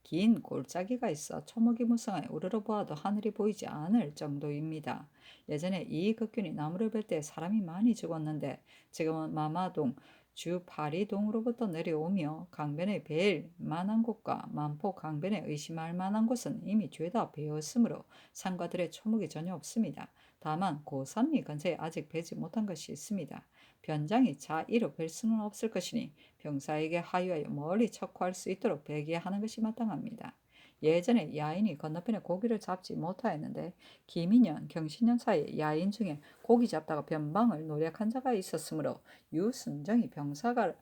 긴 골짜기가 있어 초목이 무성하여 우러러 보아도 하늘이 보이지 않을 정도입니다. 예전에 이 극균이 나무를 벨 때 사람이 많이 죽었는데 지금은 마마동, 주파리동으로부터 내려오며 강변에 벨 만한 곳과 만포 강변에 의심할 만한 곳은 이미 죄다 베었으므로 산과들의 초목이 전혀 없습니다. 다만 고산리 근처에 아직 베지 못한 것이 있습니다. 변장이 자의로 뵐 수는 없을 것이니 병사에게 하유하여 멀리 척후할 수 있도록 배기에 하는 것이 마땅합니다. 예전에 야인이 건너편에 고기를 잡지 못하였는데 기민년, 경신년 사이에 야인 중에 고기 잡다가 변방을 노력한 자가 있었으므로 유순정이 병사가로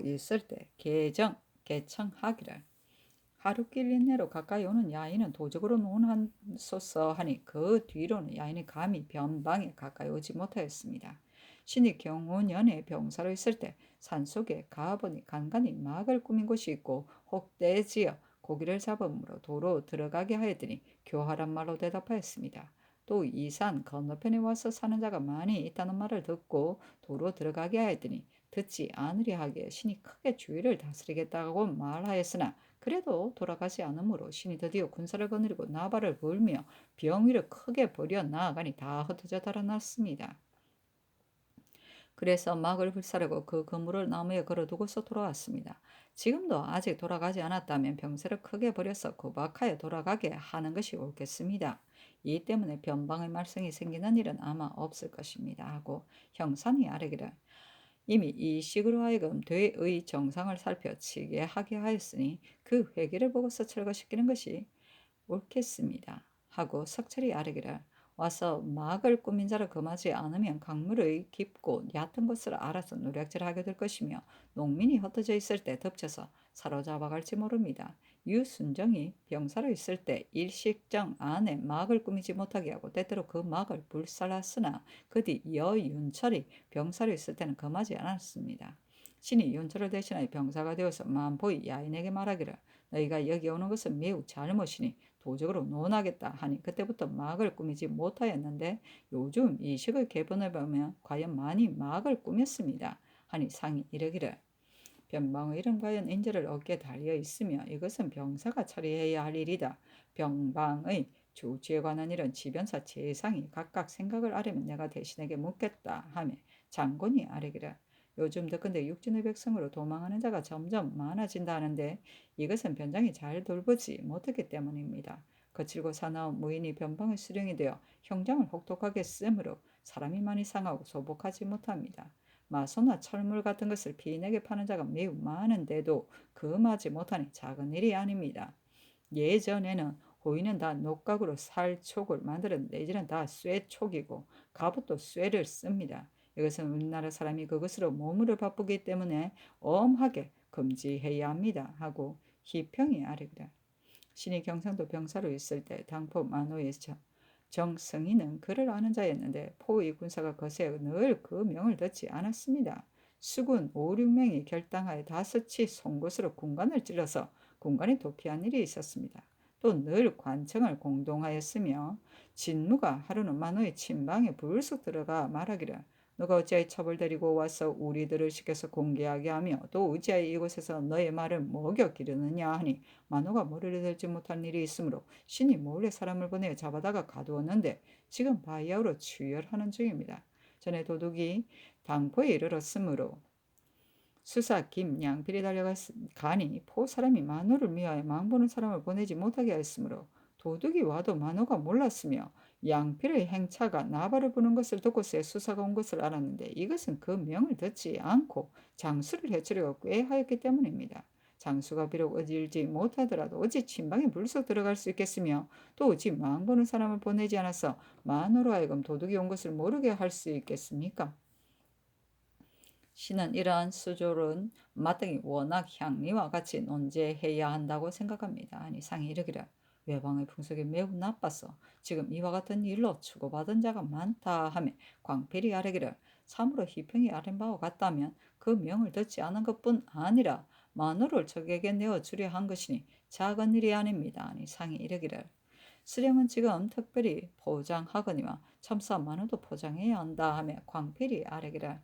있을 때 개청하기를 하루길 이내로 가까이 오는 야인은 도적으로 논한소서 하니 그 뒤로는 야인이 감히 변방에 가까이 오지 못하였습니다. 신이 경호년에 병사로 있을 때 산속에 가보니 간간히 막을 꾸민 곳이 있고 혹대지어 고기를 잡음으로 도로 들어가게 하였더니 교활한 말로 대답하였습니다. 또 이 산 건너편에 와서 사는 자가 많이 있다는 말을 듣고 도로 들어가게 하였더니 듣지 않으려 하기에 신이 크게 주의를 다스리겠다고 말하였으나 그래도 돌아가지 않으므로 신이 드디어 군사를 거느리고 나발을 불며 병위를 크게 버려 나아가니 다 흩어져 달아났습니다. 그래서 막을 불사르고 그 그물을 나무에 걸어두고서 돌아왔습니다. 지금도 아직 돌아가지 않았다면 병세를 크게 버려서 구박하여 돌아가게 하는 것이 옳겠습니다. 이 때문에 변방의 말썽이 생기는 일은 아마 없을 것입니다. 하고 형산이 아뢰기를 이미 이 식으로 하여금 대의 정상을 살펴치게 하게 하였으니 그 회개를 보고서 철거시키는 것이 옳겠습니다. 하고 석철이 아뢰기를 와서 막을 꾸민 자를 금하지 않으면 강물의 깊고 얕은 곳을 알아서 노략질하게 될 것이며 농민이 흩어져 있을 때 덮쳐서 사로잡아갈지 모릅니다. 유순정이 병사로 있을 때 일식정 안에 막을 꾸미지 못하게 하고 때때로 그 막을 불살랐으나 그 뒤 여윤철이 병사로 있을 때는 금하지 않았습니다. 신이 윤철을 대신하여 병사가 되어서 만보이 야인에게 말하기를 너희가 여기 오는 것은 매우 잘못이니 도적으로 논하겠다 하니 그때부터 막을 꾸미지 못하였는데 요즘 이 식의 개본을 보면 과연 많이 막을 꾸몄습니다. 하니 상이 이르기를 변방의 일은 과연 인재를 얻게 달려 있으며 이것은 병사가 처리해야 할 일이다. 병방의 조치에 관한 일은 지변사 재상이 각각 생각을 아뢰면 내가 대신에게 묻겠다 하며 장군이 아뢰기를 요즘 듣건대 육진의 백성으로 도망하는 자가 점점 많아진다 하는데 이것은 변장이 잘 돌보지 못했기 때문입니다. 거칠고 사나운 무인이 변방의 수령이 되어 형장을 혹독하게 쓰므로 사람이 많이 상하고 소복하지 못합니다. 마소나 철물 같은 것을 피인에게 파는 자가 매우 많은데도 금하지 못하니 작은 일이 아닙니다. 예전에는 호인은 다 녹각으로 살촉을 만들어 내지는 다 쇠촉이고 갑옷도 쇠를 씁니다. 이것은 우리나라 사람이 그것으로 몸을 바쁘기 때문에 엄하게 금지해야 합니다 하고 희평이 아뢰기를. 신이 경상도 병사로 있을 때 당포 만호의 정승희는 그를 아는 자였는데 포위 군사가 거세 늘 그 명을 듣지 않았습니다. 수군 5, 6명이 결당하여 다섯치 송곳으로 군관을 찔러서 군관이 도피한 일이 있었습니다. 또 늘 관청을 공동하였으며 진무가 하루는 만호의 침방에 불쑥 들어가 말하기를 너가 어찌하여 첩을 데리고 와서 우리들을 시켜서 공개하게 하며 또 어찌하여 이곳에서 너의 말을 먹여 기르느냐 하니 만호가 머리를 들지 못한 일이 있으므로 신이 몰래 사람을 보내어 잡아다가 가두었는데 지금 바이아우로 추열하는 중입니다. 전에 도둑이 당포에 이르렀으므로 수사 김 양필이 달려가니 포 사람이 만호를 미하여 망보는 사람을 보내지 못하게 하였으므로 도둑이 와도 만호가 몰랐으며 양필의 행차가 나발을 부는 것을 듣고서야 수사가 온 것을 알았는데 이것은 그 명을 듣지 않고 장수를 해치려고 꾀하였기 때문입니다. 장수가 비록 어질지 못하더라도 어찌 침방에 불쑥 들어갈 수 있겠으며 또 어찌 망보는 사람을 보내지 않아서 만호로 하여금 도둑이 온 것을 모르게 할 수 있겠습니까? 신은 이러한 수조는 마땅히 워낙 향리와 같이 논제해야 한다고 생각합니다. 아니 상이 이르기를 외방의 풍속이 매우 나빠서 지금 이와 같은 일로 추고받은 자가 많다 하며 광필이 아뢰기를 참으로 희평이 아랜 바와 같다면 그 명을 듣지 않은 것뿐 아니라 마누를 적에게 내어주려 한 것이니 작은 일이 아닙니다. 아니 상이 이르기를 수령은 지금 특별히 포장하거니와 첨사 마누도 포장해야 한다 하며 광필이 아뢰기를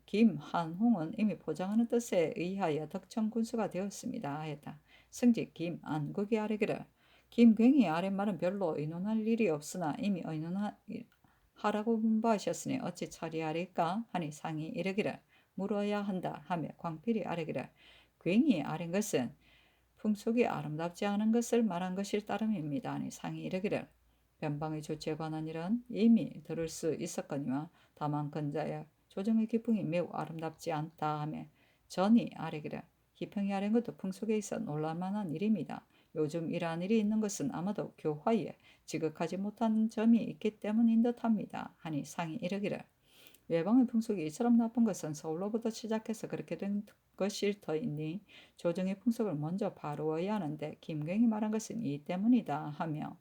김한홍은 이미 포장하는 뜻에 의하여 덕천군수가 되었습니다 하였다. 승직 김안국이 아뢰기를 김굉히 아랫말은 별로 의논할 일이 없으나 이미 의논하라고 문바하셨으니 어찌 처리하리까 하니 상이 이르기를 물어야 한다 하며 광필이 아뢰기를 굉히 아랜 것은 풍속이 아름답지 않은 것을 말한 것일 따름입니다 하니 상이 이르기를 변방의 조치에 관한 일은 이미 들을 수 있었거니와 다만 근자의 조정의 기풍이 매우 아름답지 않다 하며 전이 아뢰기를 기평이 아랜 것도 풍속에 있어 놀랄만한 일입니다. 요즘 이러한 일이 있는 것은 아마도 교화에 지극하지 못한 점이 있기 때문인 듯합니다. 하니 상이 이르기를 외방의 풍속이 이처럼 나쁜 것은 서울로부터 시작해서 그렇게 된 것일 터이니 조정의 풍속을 먼저 바루어야 하는데 김경이 말한 것은 이 때문이다 하며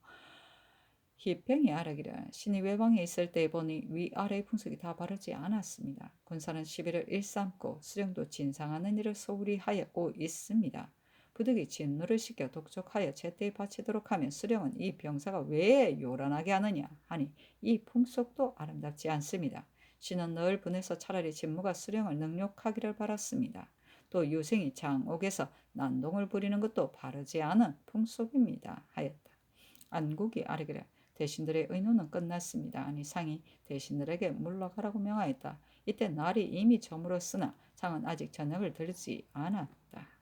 희평이 아뢰기를 신이 외방에 있을 때 보니 위아래의 풍속이 다 바르지 않았습니다. 군사는 시비를 일삼고 수령도 진상하는 일을 소홀히 하였고 있습니다. 부득이 진노를 시켜 독촉하여 제때에 바치도록 하면 수령은 이 병사가 왜 요란하게 하느냐 하니 이 풍속도 아름답지 않습니다. 신은 늘 분해서 차라리 진무가 수령을 능욕하기를 바랐습니다. 또 유생이 장옥에서 난동을 부리는 것도 바르지 않은 풍속입니다 하였다. 안국이 아뢰기를 대신들의 의논은 끝났습니다. 아니 상이 대신들에게 물러가라고 명하였다. 이때 날이 이미 저물었으나 상은 아직 저녁을 들지 않았다.